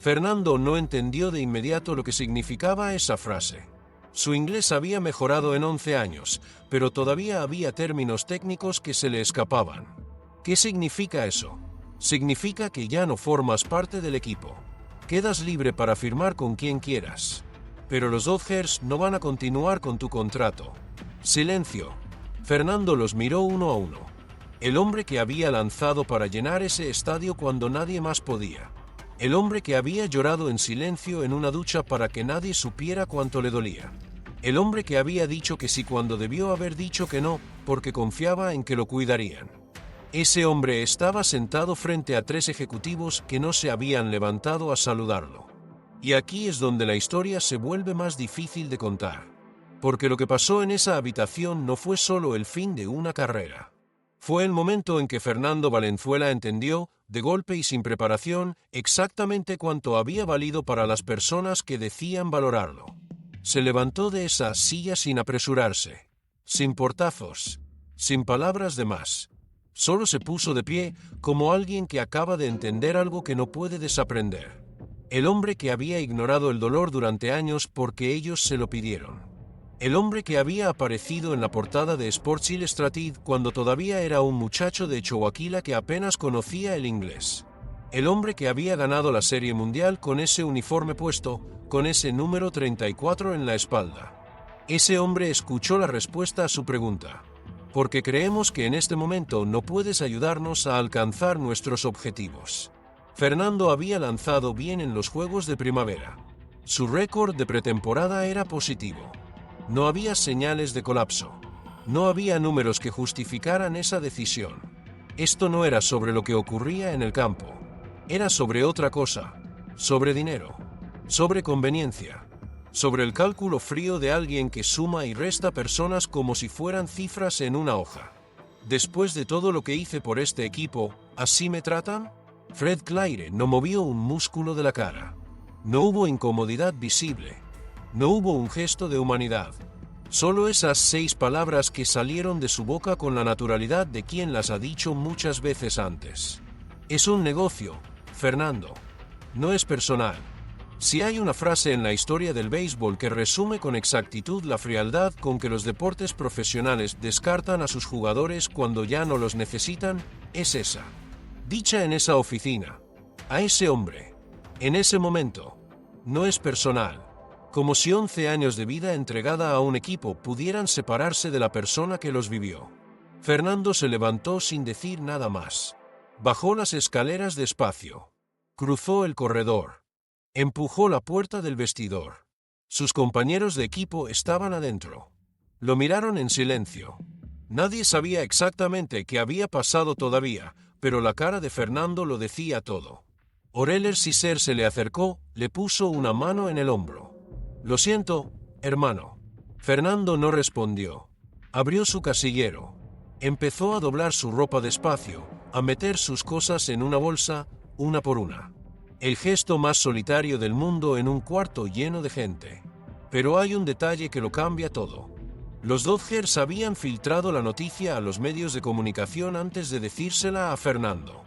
Fernando no entendió de inmediato lo que significaba esa frase. Su inglés había mejorado en 11 años, pero todavía había términos técnicos que se le escapaban. ¿Qué significa eso? Significa que ya no formas parte del equipo. Quedas libre para firmar con quien quieras. Pero los Dodgers no van a continuar con tu contrato. Silencio. Fernando los miró uno a uno. El hombre que había lanzado para llenar ese estadio cuando nadie más podía. El hombre que había llorado en silencio en una ducha para que nadie supiera cuánto le dolía. El hombre que había dicho que sí cuando debió haber dicho que no, porque confiaba en que lo cuidarían. Ese hombre estaba sentado frente a 3 ejecutivos que no se habían levantado a saludarlo. Y aquí es donde la historia se vuelve más difícil de contar. Porque lo que pasó en esa habitación no fue solo el fin de una carrera. Fue el momento en que Fernando Valenzuela entendió, de golpe y sin preparación, exactamente cuánto había valido para las personas que decían valorarlo. Se levantó de esa silla sin apresurarse, sin portazos, sin palabras de más. Solo se puso de pie como alguien que acaba de entender algo que no puede desaprender. El hombre que había ignorado el dolor durante años porque ellos se lo pidieron. El hombre que había aparecido en la portada de Sports Illustrated cuando todavía era un muchacho de Choaquila que apenas conocía el inglés. El hombre que había ganado la Serie Mundial con ese uniforme puesto, con ese número 34 en la espalda. Ese hombre escuchó la respuesta a su pregunta. Porque creemos que en este momento no puedes ayudarnos a alcanzar nuestros objetivos. Fernando había lanzado bien en los Juegos de Primavera. Su récord de pretemporada era positivo. No había señales de colapso. No había números que justificaran esa decisión. Esto no era sobre lo que ocurría en el campo. Era sobre otra cosa. Sobre dinero. Sobre conveniencia. Sobre el cálculo frío de alguien que suma y resta personas como si fueran cifras en una hoja. Después de todo lo que hice por este equipo, ¿así me tratan? Fred Claire no movió un músculo de la cara. No hubo incomodidad visible. No hubo un gesto de humanidad. Solo esas 6 palabras que salieron de su boca con la naturalidad de quien las ha dicho muchas veces antes. Es un negocio, Fernando. No es personal. Si hay una frase en la historia del béisbol que resume con exactitud la frialdad con que los deportes profesionales descartan a sus jugadores cuando ya no los necesitan, es esa. Dicha en esa oficina. A ese hombre. En ese momento. No es personal. Como si 11 años de vida entregada a un equipo pudieran separarse de la persona que los vivió. Fernando se levantó sin decir nada más. Bajó las escaleras despacio. Cruzó el corredor. Empujó la puerta del vestidor. Sus compañeros de equipo estaban adentro. Lo miraron en silencio. Nadie sabía exactamente qué había pasado todavía, pero la cara de Fernando lo decía todo. Oreller Ciser se le acercó, le puso una mano en el hombro. «Lo siento, hermano». Fernando no respondió. Abrió su casillero. Empezó a doblar su ropa despacio, a meter sus cosas en una bolsa, una por una. El gesto más solitario del mundo en un cuarto lleno de gente. Pero hay un detalle que lo cambia todo. Los Dodgers habían filtrado la noticia a los medios de comunicación antes de decírsela a Fernando.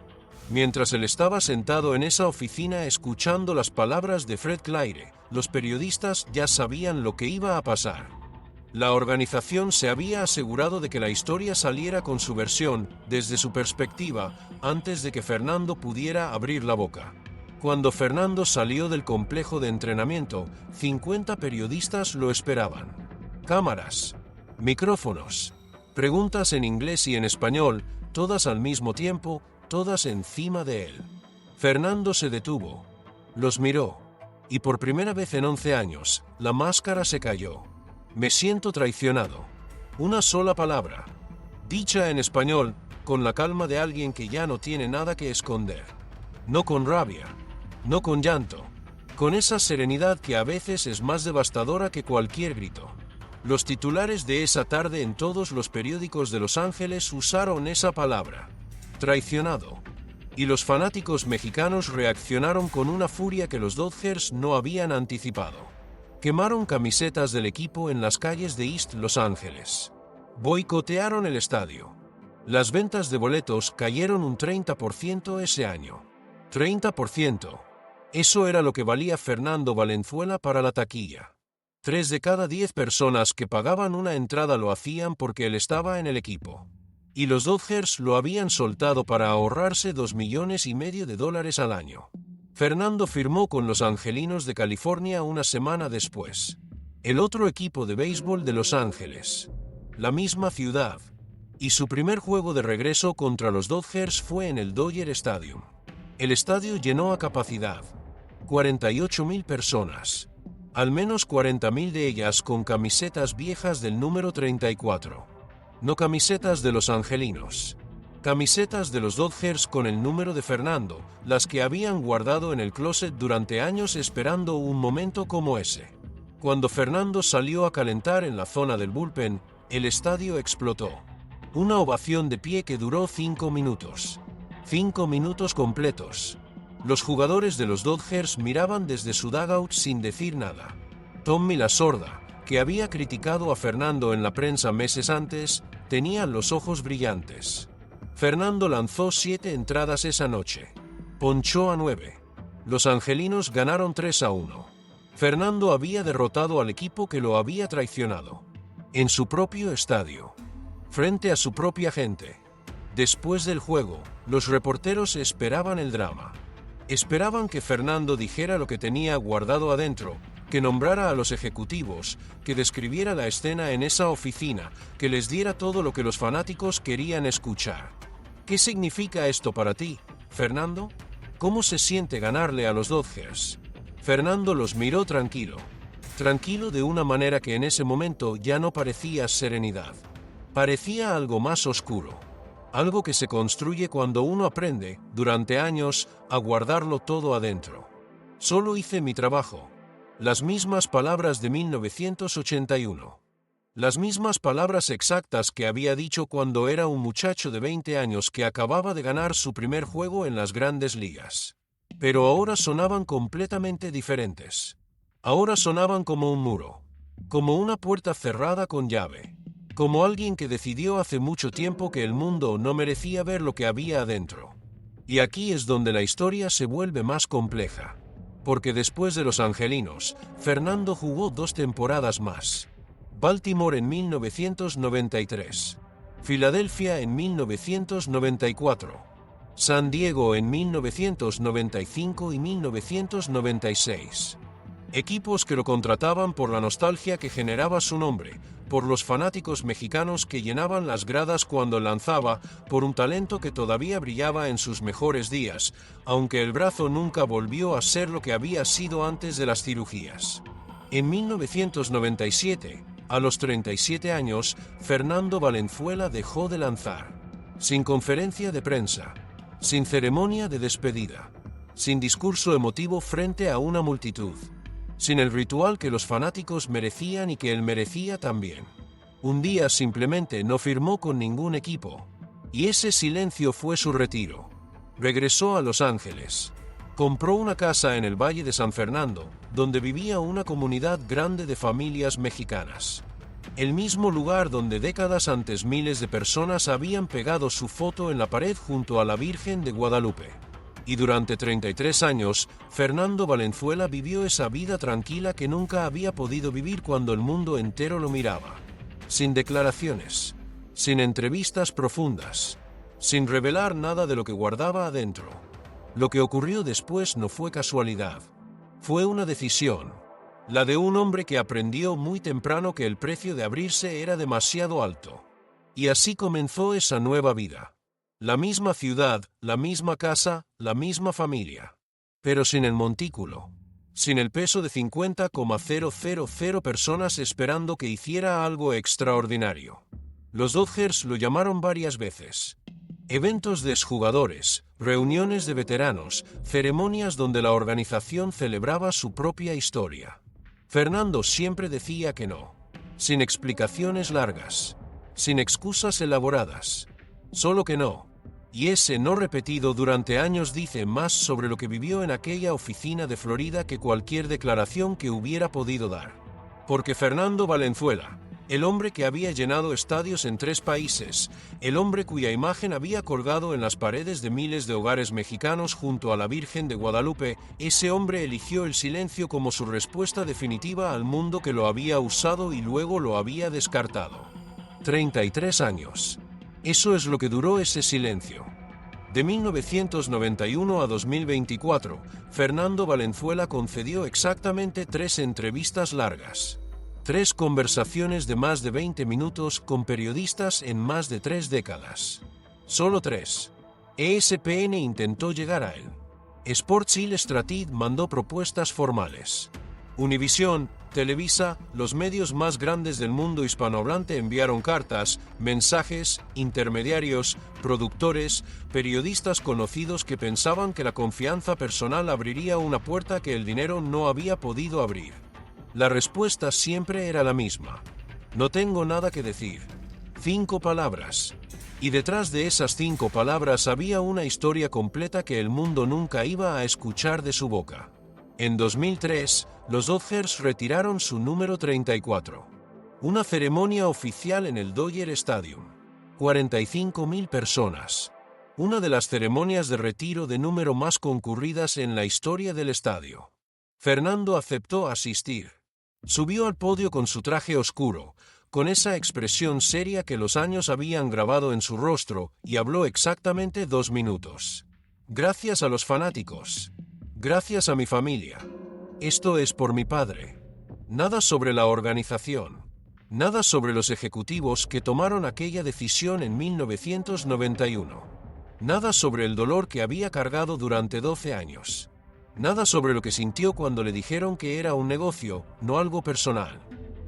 Mientras él estaba sentado en esa oficina escuchando las palabras de Fred Claire, los periodistas ya sabían lo que iba a pasar. La organización se había asegurado de que la historia saliera con su versión, desde su perspectiva, antes de que Fernando pudiera abrir la boca. Cuando Fernando salió del complejo de entrenamiento, 50 periodistas lo esperaban. Cámaras, micrófonos, preguntas en inglés y en español, todas al mismo tiempo, todas encima de él. Fernando se detuvo, los miró, y por primera vez en 11 años, la máscara se cayó. Me siento traicionado. Una sola palabra, dicha en español, con la calma de alguien que ya no tiene nada que esconder. No con rabia, no con llanto, con esa serenidad que a veces es más devastadora que cualquier grito. Los titulares de esa tarde en todos los periódicos de Los Ángeles usaron esa palabra, traicionado, y los fanáticos mexicanos reaccionaron con una furia que los Dodgers no habían anticipado. Quemaron camisetas del equipo en las calles de East Los Ángeles. Boicotearon el estadio. Las ventas de boletos cayeron un 30% ese año. 30%. Eso era lo que valía Fernando Valenzuela para la taquilla. 3 de cada 10 personas que pagaban una entrada lo hacían porque él estaba en el equipo. Y los Dodgers lo habían soltado para ahorrarse $2,5 millones al año. Fernando firmó con los Angelinos de California una semana después. El otro equipo de béisbol de Los Ángeles. La misma ciudad. Y su primer juego de regreso contra los Dodgers fue en el Dodger Stadium. El estadio llenó a capacidad. 48,000 personas. Al menos 40,000 de ellas con camisetas viejas del número 34. No camisetas de los Angelinos. Camisetas de los Dodgers con el número de Fernando, las que habían guardado en el closet durante años esperando un momento como ese. Cuando Fernando salió a calentar en la zona del bullpen, el estadio explotó. Una ovación de pie que duró 5 minutos. 5 minutos completos. Los jugadores de los Dodgers miraban desde su dugout sin decir nada. Tommy Lasorda, que había criticado a Fernando en la prensa meses antes, tenía los ojos brillantes. Fernando lanzó 7 entradas esa noche. Ponchó a 9. Los angelinos ganaron 3-1. Fernando había derrotado al equipo que lo había traicionado. En su propio estadio. Frente a su propia gente. Después del juego, los reporteros esperaban el drama. Esperaban que Fernando dijera lo que tenía guardado adentro, que nombrara a los ejecutivos, que describiera la escena en esa oficina, que les diera todo lo que los fanáticos querían escuchar. ¿Qué significa esto para ti, Fernando? ¿Cómo se siente ganarle a los Dodgers? Fernando los miró tranquilo. Tranquilo de una manera que en ese momento ya no parecía serenidad. Parecía algo más oscuro. Algo que se construye cuando uno aprende, durante años, a guardarlo todo adentro. Solo hice mi trabajo. Las mismas palabras de 1981. Las mismas palabras exactas que había dicho cuando era un muchacho de 20 años que acababa de ganar su primer juego en las Grandes Ligas. Pero ahora sonaban completamente diferentes. Ahora sonaban como un muro. Como una puerta cerrada con llave. Como alguien que decidió hace mucho tiempo que el mundo no merecía ver lo que había adentro. Y aquí es donde la historia se vuelve más compleja. Porque después de los Angelinos, Fernando jugó 2 temporadas más. Baltimore en 1993. Filadelfia en 1994. San Diego en 1995 y 1996. Equipos que lo contrataban por la nostalgia que generaba su nombre, por los fanáticos mexicanos que llenaban las gradas cuando lanzaba, por un talento que todavía brillaba en sus mejores días, aunque el brazo nunca volvió a ser lo que había sido antes de las cirugías. En 1997, a los 37 años, Fernando Valenzuela dejó de lanzar. Sin conferencia de prensa, sin ceremonia de despedida, sin discurso emotivo frente a una multitud. Sin el ritual que los fanáticos merecían y que él merecía también. Un día simplemente no firmó con ningún equipo. Y ese silencio fue su retiro. Regresó a Los Ángeles. Compró una casa en el Valle de San Fernando, donde vivía una comunidad grande de familias mexicanas. El mismo lugar donde décadas antes miles de personas habían pegado su foto en la pared junto a la Virgen de Guadalupe. Y durante 33 años, Fernando Valenzuela vivió esa vida tranquila que nunca había podido vivir cuando el mundo entero lo miraba. Sin declaraciones, sin entrevistas profundas, sin revelar nada de lo que guardaba adentro. Lo que ocurrió después no fue casualidad. Fue una decisión. La de un hombre que aprendió muy temprano que el precio de abrirse era demasiado alto. Y así comenzó esa nueva vida. La misma ciudad, la misma casa, la misma familia. Pero sin el montículo. Sin el peso de 50,000 personas esperando que hiciera algo extraordinario. Los Dodgers lo llamaron varias veces. Eventos de exjugadores, reuniones de veteranos, ceremonias donde la organización celebraba su propia historia. Fernando siempre decía que no, sin explicaciones largas, sin excusas elaboradas, solo que no. Y ese no repetido durante años dice más sobre lo que vivió en aquella oficina de Florida que cualquier declaración que hubiera podido dar. Porque Fernando Valenzuela, el hombre que había llenado estadios en 3 países, el hombre cuya imagen había colgado en las paredes de miles de hogares mexicanos junto a la Virgen de Guadalupe, ese hombre eligió el silencio como su respuesta definitiva al mundo que lo había usado y luego lo había descartado. 33 años. Eso es lo que duró ese silencio. De 1991 a 2024, Fernando Valenzuela concedió exactamente 3 entrevistas largas. 3 conversaciones de más de 20 minutos con periodistas en más de 3 décadas. Solo 3. ESPN intentó llegar a él. Sports Illustrated mandó propuestas formales. Univisión, Televisa, los medios más grandes del mundo hispanohablante enviaron cartas, mensajes, intermediarios, productores, periodistas conocidos que pensaban que la confianza personal abriría una puerta que el dinero no había podido abrir. La respuesta siempre era la misma. No tengo nada que decir. 5 palabras. Y detrás de esas 5 palabras había una historia completa que el mundo nunca iba a escuchar de su boca. En 2003, los Dodgers retiraron su número 34. Una ceremonia oficial en el Dodger Stadium. 45.000 personas. Una de las ceremonias de retiro de número más concurridas en la historia del estadio. Fernando aceptó asistir. Subió al podio con su traje oscuro, con esa expresión seria que los años habían grabado en su rostro, y habló exactamente 2 minutos. Gracias a los fanáticos. Gracias a mi familia. Esto es por mi padre. Nada sobre la organización. Nada sobre los ejecutivos que tomaron aquella decisión en 1991. Nada sobre el dolor que había cargado durante 12 años. Nada sobre lo que sintió cuando le dijeron que era un negocio, no algo personal.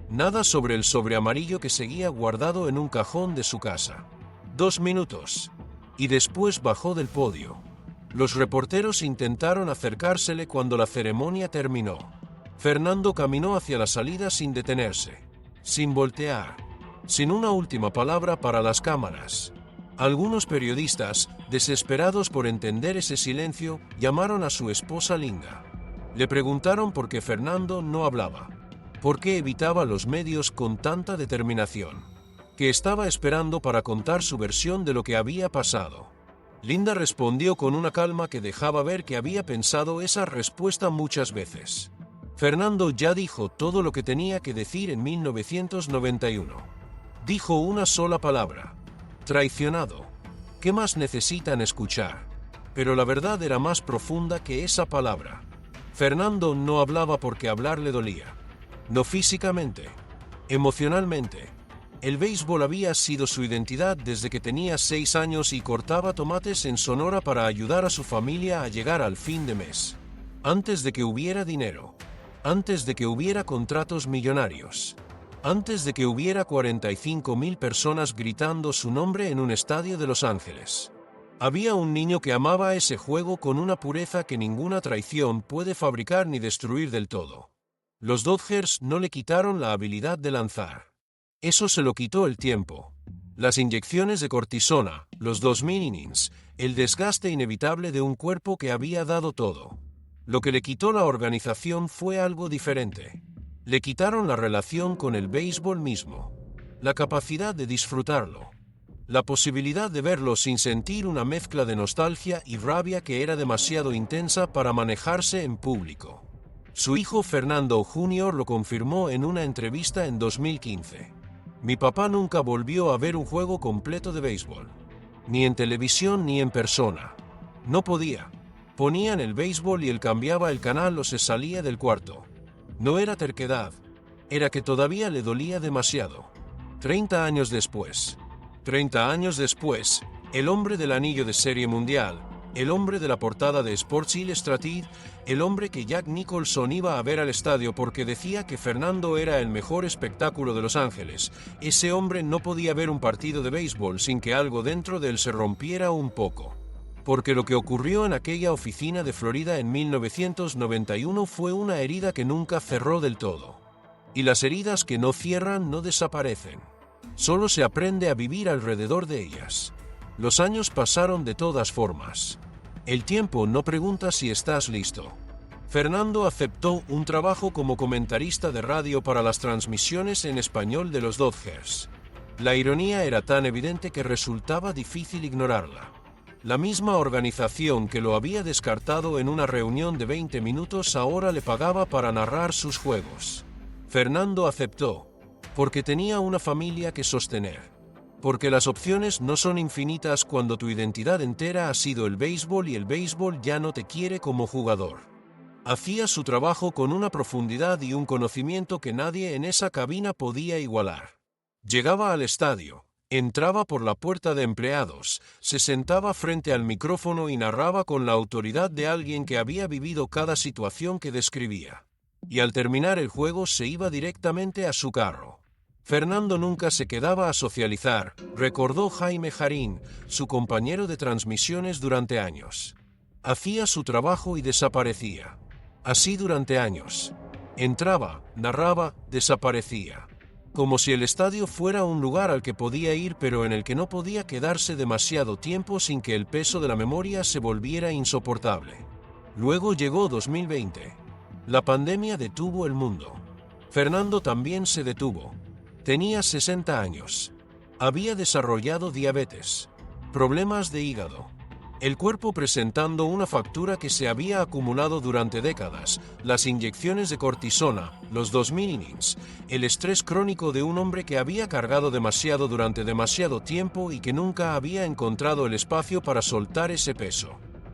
Nada sobre el sobre amarillo que seguía guardado en un cajón de su casa. 2 minutos. Y después bajó del podio. Los reporteros intentaron acercársele cuando la ceremonia terminó. Fernando caminó hacia la salida sin detenerse, sin voltear, sin una última palabra para las cámaras. Algunos periodistas, desesperados por entender ese silencio, llamaron a su esposa Linda. Le preguntaron por qué Fernando no hablaba, por qué evitaba los medios con tanta determinación, qué estaba esperando para contar su versión de lo que había pasado. Linda respondió con una calma que dejaba ver que había pensado esa respuesta muchas veces. Fernando ya dijo todo lo que tenía que decir en 1991. Dijo una sola palabra. Traicionado. ¿Qué más necesitan escuchar? Pero la verdad era más profunda que esa palabra. Fernando no hablaba porque hablar le dolía. No físicamente. Emocionalmente. El béisbol había sido su identidad desde que tenía 6 años y cortaba tomates en Sonora para ayudar a su familia a llegar al fin de mes. Antes de que hubiera dinero. Antes de que hubiera contratos millonarios. Antes de que hubiera 45.000 personas gritando su nombre en un estadio de Los Ángeles. Había un niño que amaba ese juego con una pureza que ninguna traición puede fabricar ni destruir del todo. Los Dodgers no le quitaron la habilidad de lanzar. Eso se lo quitó el tiempo. Las inyecciones de cortisona, los 2000 innings, el desgaste inevitable de un cuerpo que había dado todo. Lo que le quitó la organización fue algo diferente. Le quitaron la relación con el béisbol mismo, la capacidad de disfrutarlo, la posibilidad de verlo sin sentir una mezcla de nostalgia y rabia que era demasiado intensa para manejarse en público. Su hijo Fernando Jr. lo confirmó en una entrevista en 2015. Mi papá nunca volvió a ver un juego completo de béisbol, ni en televisión ni en persona. No podía. Ponían el béisbol y él cambiaba el canal o se salía del cuarto. No era terquedad, era que todavía le dolía demasiado. 30 años después, el hombre del anillo de Serie Mundial, el hombre de la portada de Sports Illustrated, el hombre que Jack Nicholson iba a ver al estadio porque decía que Fernando era el mejor espectáculo de Los Ángeles, ese hombre no podía ver un partido de béisbol sin que algo dentro de él se rompiera un poco. Porque lo que ocurrió en aquella oficina de Florida en 1991 fue una herida que nunca cerró del todo. Y las heridas que no cierran no desaparecen. Solo se aprende a vivir alrededor de ellas. Los años pasaron de todas formas. El tiempo no pregunta si estás listo. Fernando aceptó un trabajo como comentarista de radio para las transmisiones en español de los Dodgers. La ironía era tan evidente que resultaba difícil ignorarla. La misma organización que lo había descartado en una reunión de 20 minutos ahora le pagaba para narrar sus juegos. Fernando aceptó, porque tenía una familia que sostener. Porque las opciones no son infinitas cuando tu identidad entera ha sido el béisbol y el béisbol ya no te quiere como jugador. Hacía su trabajo con una profundidad y un conocimiento que nadie en esa cabina podía igualar. Llegaba al estadio, entraba por la puerta de empleados, se sentaba frente al micrófono y narraba con la autoridad de alguien que había vivido cada situación que describía. Y al terminar el juego se iba directamente a su carro. Fernando nunca se quedaba a socializar, recordó Jaime Jarín, su compañero de transmisiones durante años. Hacía su trabajo y desaparecía. Así durante años. Entraba, narraba, desaparecía. Como si el estadio fuera un lugar al que podía ir pero en el que no podía quedarse demasiado tiempo sin que el peso de la memoria se volviera insoportable. Luego llegó 2020. La pandemia detuvo el mundo. Fernando también se detuvo. Tenía 60 años. Había desarrollado diabetes, problemas de hígado, el cuerpo presentando una factura que se había acumulado durante décadas, las inyecciones de cortisona, los 2000 innings, el estrés crónico de un hombre que había cargado demasiado durante demasiado tiempo y que nunca había encontrado el espacio para soltar ese peso.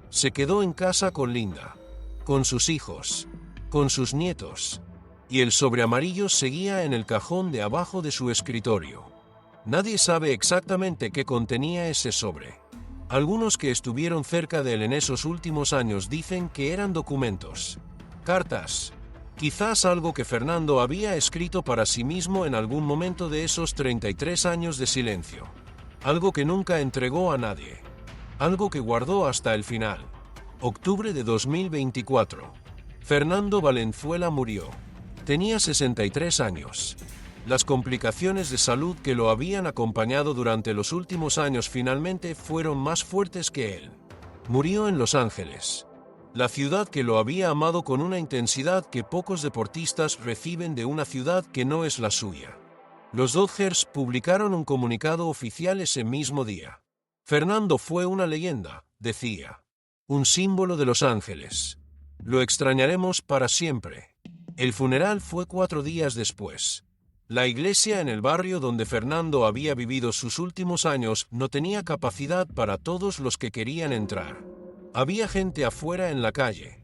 Se quedó en casa con Linda, con sus hijos, con sus nietos. Y el sobre amarillo seguía en el cajón de abajo de su escritorio. Nadie sabe exactamente qué contenía ese sobre. Algunos que estuvieron cerca de él en esos últimos años dicen que eran documentos, cartas, quizás algo que Fernando había escrito para sí mismo en algún momento de esos 33 años de silencio. Algo que nunca entregó a nadie. Algo que guardó hasta el final. Octubre de 2024. Fernando Valenzuela murió. Tenía 63 años. Las complicaciones de salud que lo habían acompañado durante los últimos años finalmente fueron más fuertes que él. Murió en Los Ángeles, la ciudad que lo había amado con una intensidad que pocos deportistas reciben de una ciudad que no es la suya. Los Dodgers publicaron un comunicado oficial ese mismo día. Fernando fue una leyenda, decía. Un símbolo de Los Ángeles. Lo extrañaremos para siempre. El funeral fue 4 días después. La iglesia en el barrio donde Fernando había vivido sus últimos años no tenía capacidad para todos los que querían entrar. Había gente afuera en la calle.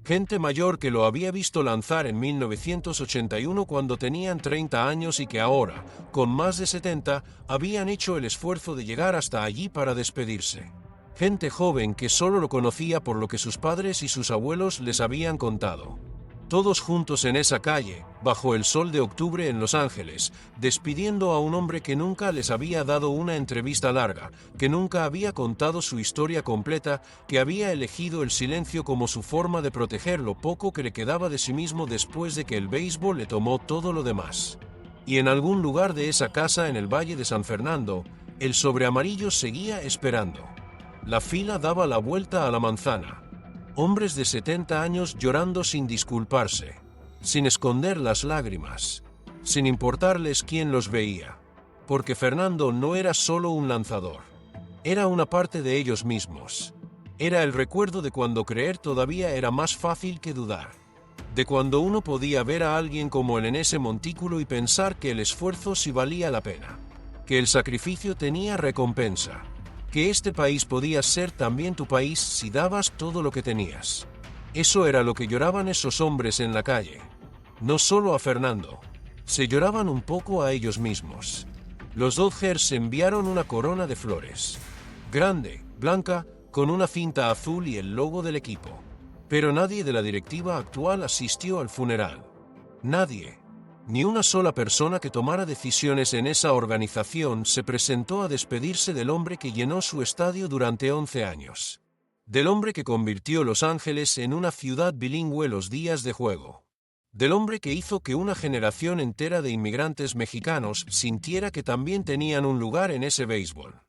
Gente mayor que lo había visto lanzar en 1981 cuando tenían 30 años y que ahora, con más de 70, habían hecho el esfuerzo de llegar hasta allí para despedirse. Gente joven que solo lo conocía por lo que sus padres y sus abuelos les habían contado. Todos juntos en esa calle, bajo el sol de octubre en Los Ángeles, despidiendo a un hombre que nunca les había dado una entrevista larga, que nunca había contado su historia completa, que había elegido el silencio como su forma de proteger lo poco que le quedaba de sí mismo después de que el béisbol le tomó todo lo demás. Y en algún lugar de esa casa en el Valle de San Fernando, el sobre amarillo seguía esperando. La fila daba la vuelta a la manzana. Hombres de 70 años llorando sin disculparse. sin esconder las lágrimas, sin importarles quién los veía, porque Fernando no era solo un lanzador, era una parte de ellos mismos. Era el recuerdo de cuando creer todavía era más fácil que dudar, de cuando uno podía ver a alguien como él en ese montículo y pensar que el esfuerzo sí valía la pena, que el sacrificio tenía recompensa, que este país podía ser también tu país si dabas todo lo que tenías. Eso era lo que lloraban esos hombres en la calle. No solo a Fernando, se lloraban un poco a ellos mismos. Los Dodgers enviaron una corona de flores, grande, blanca, con una cinta azul y el logo del equipo. Pero nadie de la directiva actual asistió al funeral. Nadie. Ni una sola persona que tomara decisiones en esa organización se presentó a despedirse del hombre que llenó su estadio durante 11 años. Del hombre que convirtió Los Ángeles en una ciudad bilingüe los días de juego. Del hombre que hizo que una generación entera de inmigrantes mexicanos sintiera que también tenían un lugar en ese béisbol.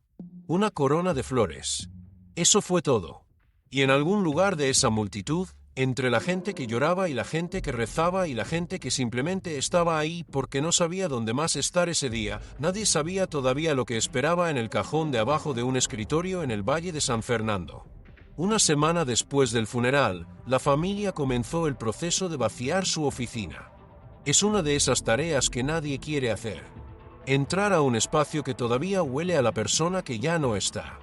Una corona de flores. Eso fue todo. Y en algún lugar de esa multitud, entre la gente que lloraba y la gente que rezaba y la gente que simplemente estaba ahí porque no sabía dónde más estar ese día, nadie sabía todavía lo que esperaba en el cajón de abajo de un escritorio en el Valle de San Fernando. Una semana después del funeral, la familia comenzó el proceso de vaciar su oficina. Es una de esas tareas que nadie quiere hacer. Entrar a un espacio que todavía huele a la persona que ya no está.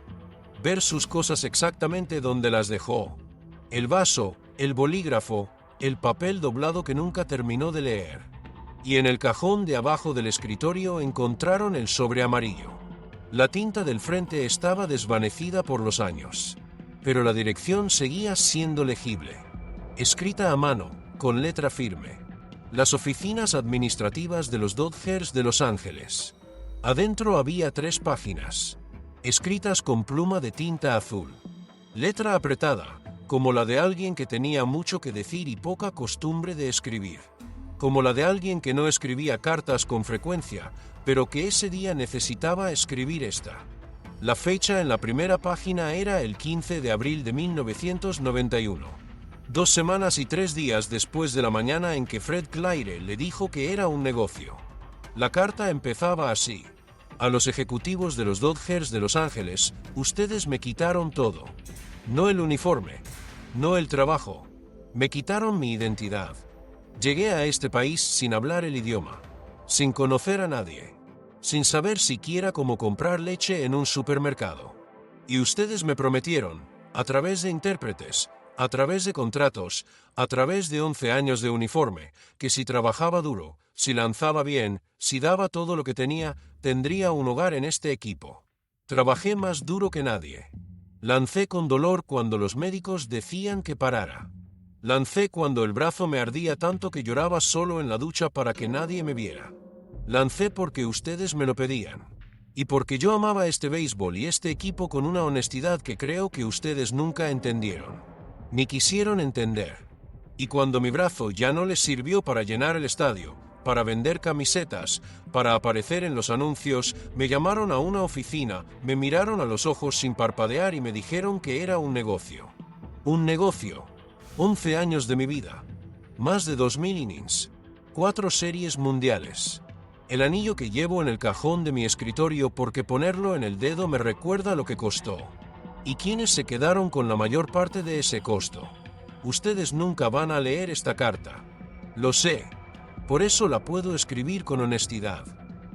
Ver sus cosas exactamente donde las dejó. El vaso, el bolígrafo, el papel doblado que nunca terminó de leer. Y en el cajón de abajo del escritorio encontraron el sobre amarillo. La tinta del frente estaba desvanecida por los años, pero la dirección seguía siendo legible. Escrita a mano, con letra firme. Las oficinas administrativas de los Dodgers de Los Ángeles. Adentro había 3 páginas, escritas con pluma de tinta azul. Letra apretada, como la de alguien que tenía mucho que decir y poca costumbre de escribir. Como la de alguien que no escribía cartas con frecuencia, pero que ese día necesitaba escribir esta. La fecha en la primera página era el 15 de abril de 1991. 2 semanas y 3 días después de la mañana en que Fred Claire le dijo que era un negocio. La carta empezaba así. A los ejecutivos de los Dodgers de Los Ángeles, ustedes me quitaron todo. No el uniforme, no el trabajo. Me quitaron mi identidad. Llegué a este país sin hablar el idioma, sin conocer a nadie, sin saber siquiera cómo comprar leche en un supermercado. Y ustedes me prometieron, a través de intérpretes, a través de contratos, a través de 11 años de uniforme, que si trabajaba duro, si lanzaba bien, si daba todo lo que tenía, tendría un hogar en este equipo. Trabajé más duro que nadie. Lancé con dolor cuando los médicos decían que parara. Lancé cuando el brazo me ardía tanto que lloraba solo en la ducha para que nadie me viera. Lancé porque ustedes me lo pedían. Y porque yo amaba este béisbol y este equipo con una honestidad que creo que ustedes nunca entendieron, ni quisieron entender. Y cuando mi brazo ya no les sirvió para llenar el estadio, para vender camisetas, para aparecer en los anuncios, me llamaron a una oficina, me miraron a los ojos sin parpadear y me dijeron que era un negocio. Un negocio. 11 años de mi vida. Más de 2000 innings. 4 series mundiales. El anillo que llevo en el cajón de mi escritorio porque ponerlo en el dedo me recuerda lo que costó. ¿Y quiénes se quedaron con la mayor parte de ese costo? Ustedes nunca van a leer esta carta. Lo sé. Por eso la puedo escribir con honestidad.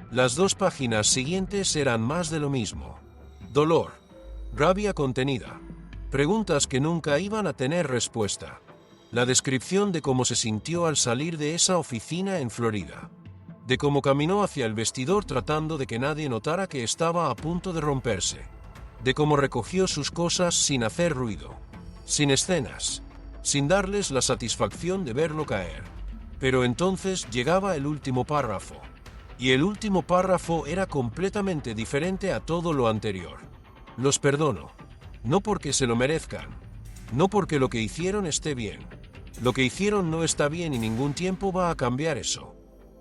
Las 2 páginas siguientes eran más de lo mismo. Dolor. Rabia contenida. Preguntas que nunca iban a tener respuesta. La descripción de cómo se sintió al salir de esa oficina en Florida. De cómo caminó hacia el vestidor tratando de que nadie notara que estaba a punto de romperse. De cómo recogió sus cosas sin hacer ruido. Sin escenas. Sin darles la satisfacción de verlo caer. Pero entonces llegaba el último párrafo. Y el último párrafo era completamente diferente a todo lo anterior. Los perdono. No porque se lo merezcan. No porque lo que hicieron esté bien. Lo que hicieron no está bien y ningún tiempo va a cambiar eso.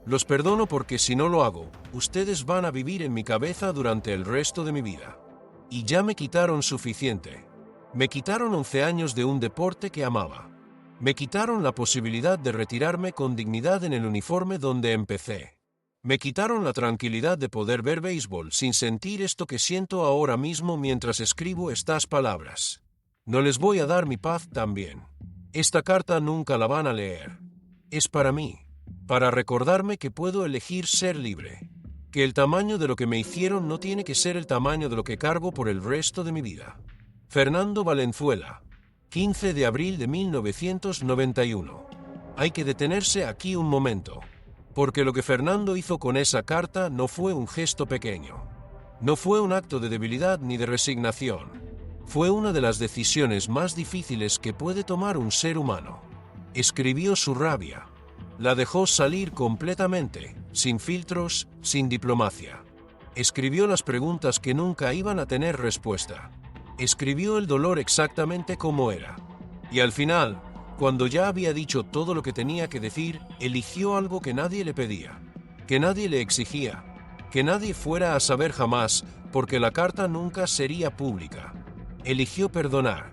Los perdono porque si no lo hago, ustedes van a vivir en mi cabeza durante el resto de mi vida. Y ya me quitaron suficiente. Me quitaron 11 años de un deporte que amaba. Me quitaron la posibilidad de retirarme con dignidad en el uniforme donde empecé. Me quitaron la tranquilidad de poder ver béisbol sin sentir esto que siento ahora mismo mientras escribo estas palabras. No les voy a dar mi paz también. Esta carta nunca la van a leer. Es para mí, para recordarme que puedo elegir ser libre, que el tamaño de lo que me hicieron no tiene que ser el tamaño de lo que cargo por el resto de mi vida. Fernando Valenzuela, 15 de abril de 1991. Hay que detenerse aquí un momento, porque lo que Fernando hizo con esa carta no fue un gesto pequeño. No fue un acto de debilidad ni de resignación. Fue una de las decisiones más difíciles que puede tomar un ser humano. Escribió su rabia. La dejó salir completamente, sin filtros, sin diplomacia. Escribió las preguntas que nunca iban a tener respuesta. Escribió el dolor exactamente como era. Y al final, cuando ya había dicho todo lo que tenía que decir, eligió algo que nadie le pedía, que nadie le exigía, que nadie fuera a saber jamás, porque la carta nunca sería pública. Eligió perdonar.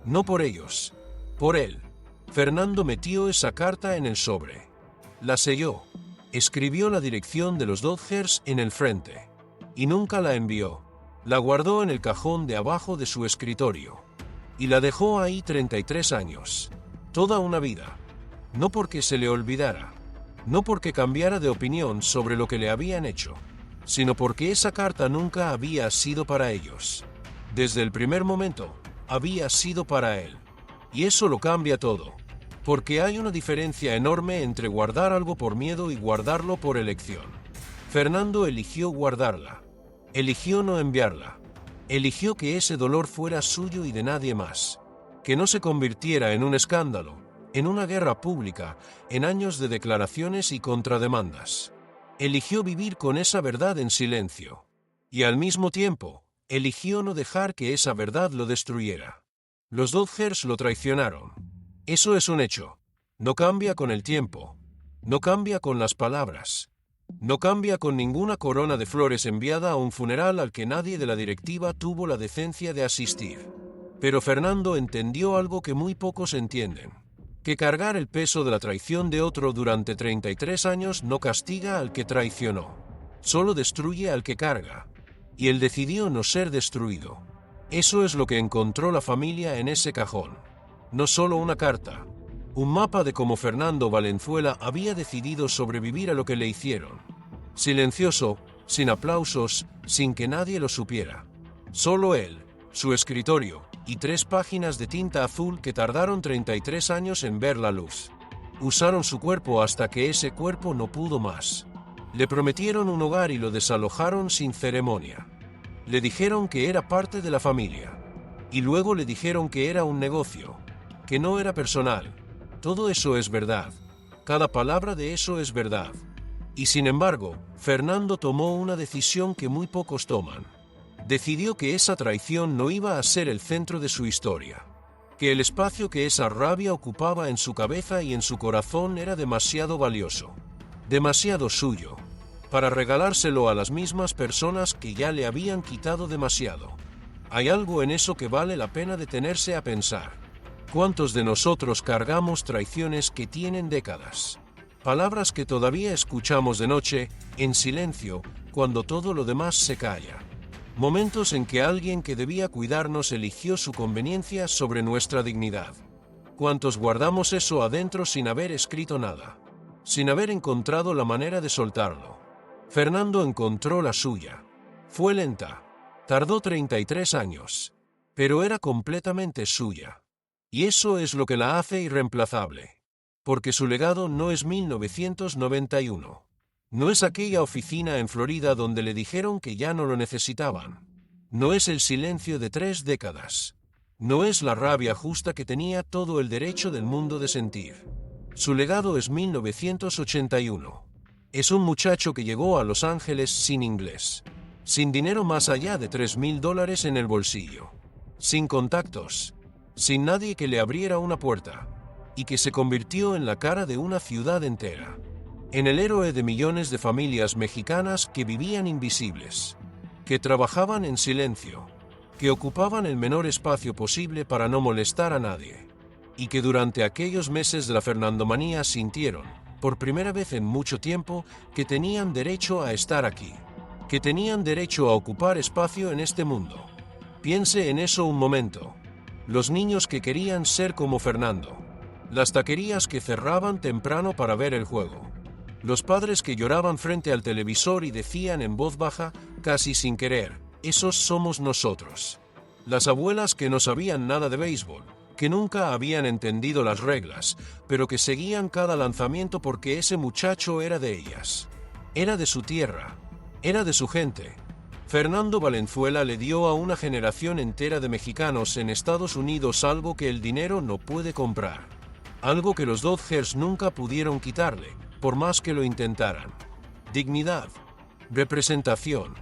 No por ellos, por él. Fernando metió esa carta en el sobre. La selló. Escribió la dirección de los Dodgers en el frente. Y nunca la envió. La guardó en el cajón de abajo de su escritorio. Y la dejó ahí 33 años. Toda una vida. No porque se le olvidara. No porque cambiara de opinión sobre lo que le habían hecho. Sino porque esa carta nunca había sido para ellos. Desde el primer momento, había sido para él. Y eso lo cambia todo. Porque hay una diferencia enorme entre guardar algo por miedo y guardarlo por elección. Fernando eligió guardarla. Eligió no enviarla. Eligió que ese dolor fuera suyo y de nadie más. Que no se convirtiera en un escándalo, en una guerra pública, en años de declaraciones y contrademandas. Eligió vivir con esa verdad en silencio. Y al mismo tiempo, eligió no dejar que esa verdad lo destruyera. Los Dodgers lo traicionaron. Eso es un hecho. No cambia con el tiempo. No cambia con las palabras. No cambia con ninguna corona de flores enviada a un funeral al que nadie de la directiva tuvo la decencia de asistir. Pero Fernando entendió algo que muy pocos entienden. Que cargar el peso de la traición de otro durante 33 años no castiga al que traicionó. Solo destruye al que carga. Y él decidió no ser destruido. Eso es lo que encontró la familia en ese cajón. No solo una carta. Un mapa de cómo Fernando Valenzuela había decidido sobrevivir a lo que le hicieron. Silencioso, sin aplausos, sin que nadie lo supiera. Solo él, su escritorio, y 3 páginas de tinta azul que tardaron 33 años en ver la luz. Usaron su cuerpo hasta que ese cuerpo no pudo más. Le prometieron un hogar y lo desalojaron sin ceremonia. Le dijeron que era parte de la familia. Y luego le dijeron que era un negocio, que no era personal. Todo eso es verdad. Cada palabra de eso es verdad. Y sin embargo, Fernando tomó una decisión que muy pocos toman. Decidió que esa traición no iba a ser el centro de su historia. Que el espacio que esa rabia ocupaba en su cabeza y en su corazón era demasiado valioso. Demasiado suyo. Para regalárselo a las mismas personas que ya le habían quitado demasiado. Hay algo en eso que vale la pena detenerse a pensar. ¿Cuántos de nosotros cargamos traiciones que tienen décadas? Palabras que todavía escuchamos de noche, en silencio, cuando todo lo demás se calla. Momentos en que alguien que debía cuidarnos eligió su conveniencia sobre nuestra dignidad. ¿Cuántos guardamos eso adentro sin haber escrito nada? Sin haber encontrado la manera de soltarlo. Fernando encontró la suya. Fue lenta. Tardó 33 años. Pero era completamente suya. Y eso es lo que la hace irreemplazable. Porque su legado no es 1991. No es aquella oficina en Florida donde le dijeron que ya no lo necesitaban. No es el silencio de 3 décadas. No es la rabia justa que tenía todo el derecho del mundo de sentir. Su legado es 1981. Es un muchacho que llegó a Los Ángeles sin inglés. Sin dinero más allá de $3,000 en el bolsillo. Sin contactos. Sin nadie que le abriera una puerta, y que se convirtió en la cara de una ciudad entera, en el héroe de millones de familias mexicanas que vivían invisibles, que trabajaban en silencio, que ocupaban el menor espacio posible para no molestar a nadie. y que durante aquellos meses de la Fernandomanía sintieron, por primera vez en mucho tiempo, que tenían derecho a estar aquí, que tenían derecho a ocupar espacio en este mundo. Piense en eso un momento. Los niños que querían ser como Fernando. Las taquerías que cerraban temprano para ver el juego. Los padres que lloraban frente al televisor y decían en voz baja, casi sin querer, esos somos nosotros. Las abuelas que no sabían nada de béisbol, que nunca habían entendido las reglas, pero que seguían cada lanzamiento porque ese muchacho era de ellas. Era de su tierra. Era de su gente. Fernando Valenzuela le dio a una generación entera de mexicanos en Estados Unidos algo que el dinero no puede comprar. Algo que los Dodgers nunca pudieron quitarle, por más que lo intentaran. Dignidad. Representación.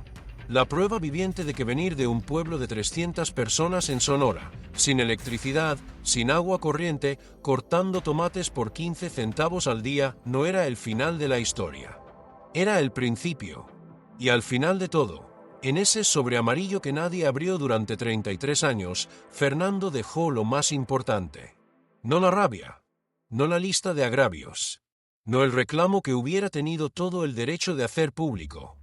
La prueba viviente de que venir de un pueblo de 300 personas en Sonora, sin electricidad, sin agua corriente, cortando tomates por 15 centavos al día, no era el final de la historia. Era el principio. Y al final de todo, en ese sobre amarillo que nadie abrió durante 33 años, Fernando dejó lo más importante. No la rabia. No la lista de agravios. No el reclamo que hubiera tenido todo el derecho de hacer público.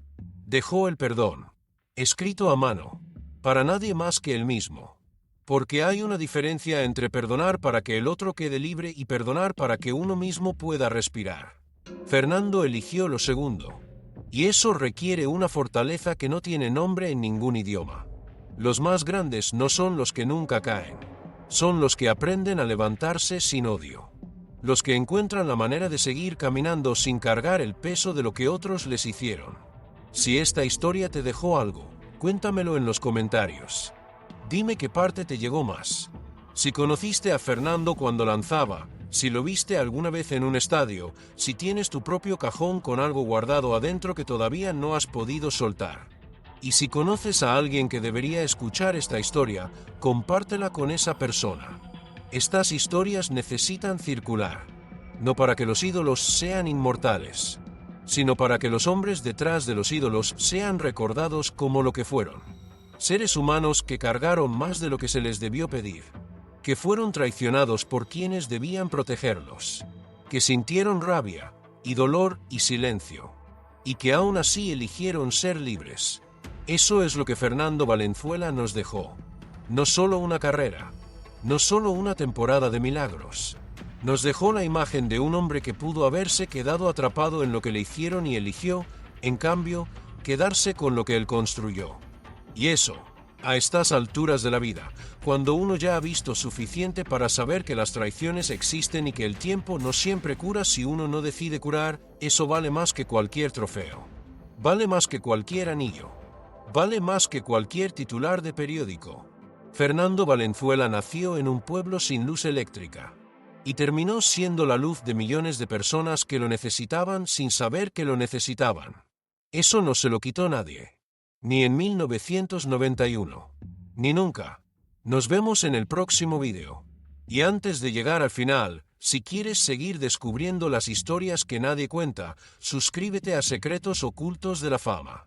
Dejó el perdón. Escrito a mano. Para nadie más que él mismo. Porque hay una diferencia entre perdonar para que el otro quede libre y perdonar para que uno mismo pueda respirar. Fernando eligió lo segundo. Y eso requiere una fortaleza que no tiene nombre en ningún idioma. Los más grandes no son los que nunca caen. Son los que aprenden a levantarse sin odio. Los que encuentran la manera de seguir caminando sin cargar el peso de lo que otros les hicieron. Si esta historia te dejó algo, cuéntamelo en los comentarios. Dime qué parte te llegó más. Si conociste a Fernando cuando lanzaba, si lo viste alguna vez en un estadio, si tienes tu propio cajón con algo guardado adentro que todavía no has podido soltar. Y si conoces a alguien que debería escuchar esta historia, compártela con esa persona. Estas historias necesitan circular, no para que los ídolos sean inmortales, sino para que los hombres detrás de los ídolos sean recordados como lo que fueron. Seres humanos que cargaron más de lo que se les debió pedir, que fueron traicionados por quienes debían protegerlos, que sintieron rabia y dolor y silencio, y que aún así eligieron ser libres. Eso es lo que Fernando Valenzuela nos dejó. No solo una carrera, no solo una temporada de milagros. Nos dejó la imagen de un hombre que pudo haberse quedado atrapado en lo que le hicieron y eligió, en cambio, quedarse con lo que él construyó. Y eso, a estas alturas de la vida, cuando uno ya ha visto suficiente para saber que las traiciones existen y que el tiempo no siempre cura si uno no decide curar, eso vale más que cualquier trofeo. Vale más que cualquier anillo. Vale más que cualquier titular de periódico. Fernando Valenzuela nació en un pueblo sin luz eléctrica. Y terminó siendo la luz de millones de personas que lo necesitaban sin saber que lo necesitaban. Eso no se lo quitó nadie. Ni en 1991. Ni nunca. Nos vemos en el próximo vídeo. Y antes de llegar al final, si quieres seguir descubriendo las historias que nadie cuenta, suscríbete a Secretos Ocultos de la Fama.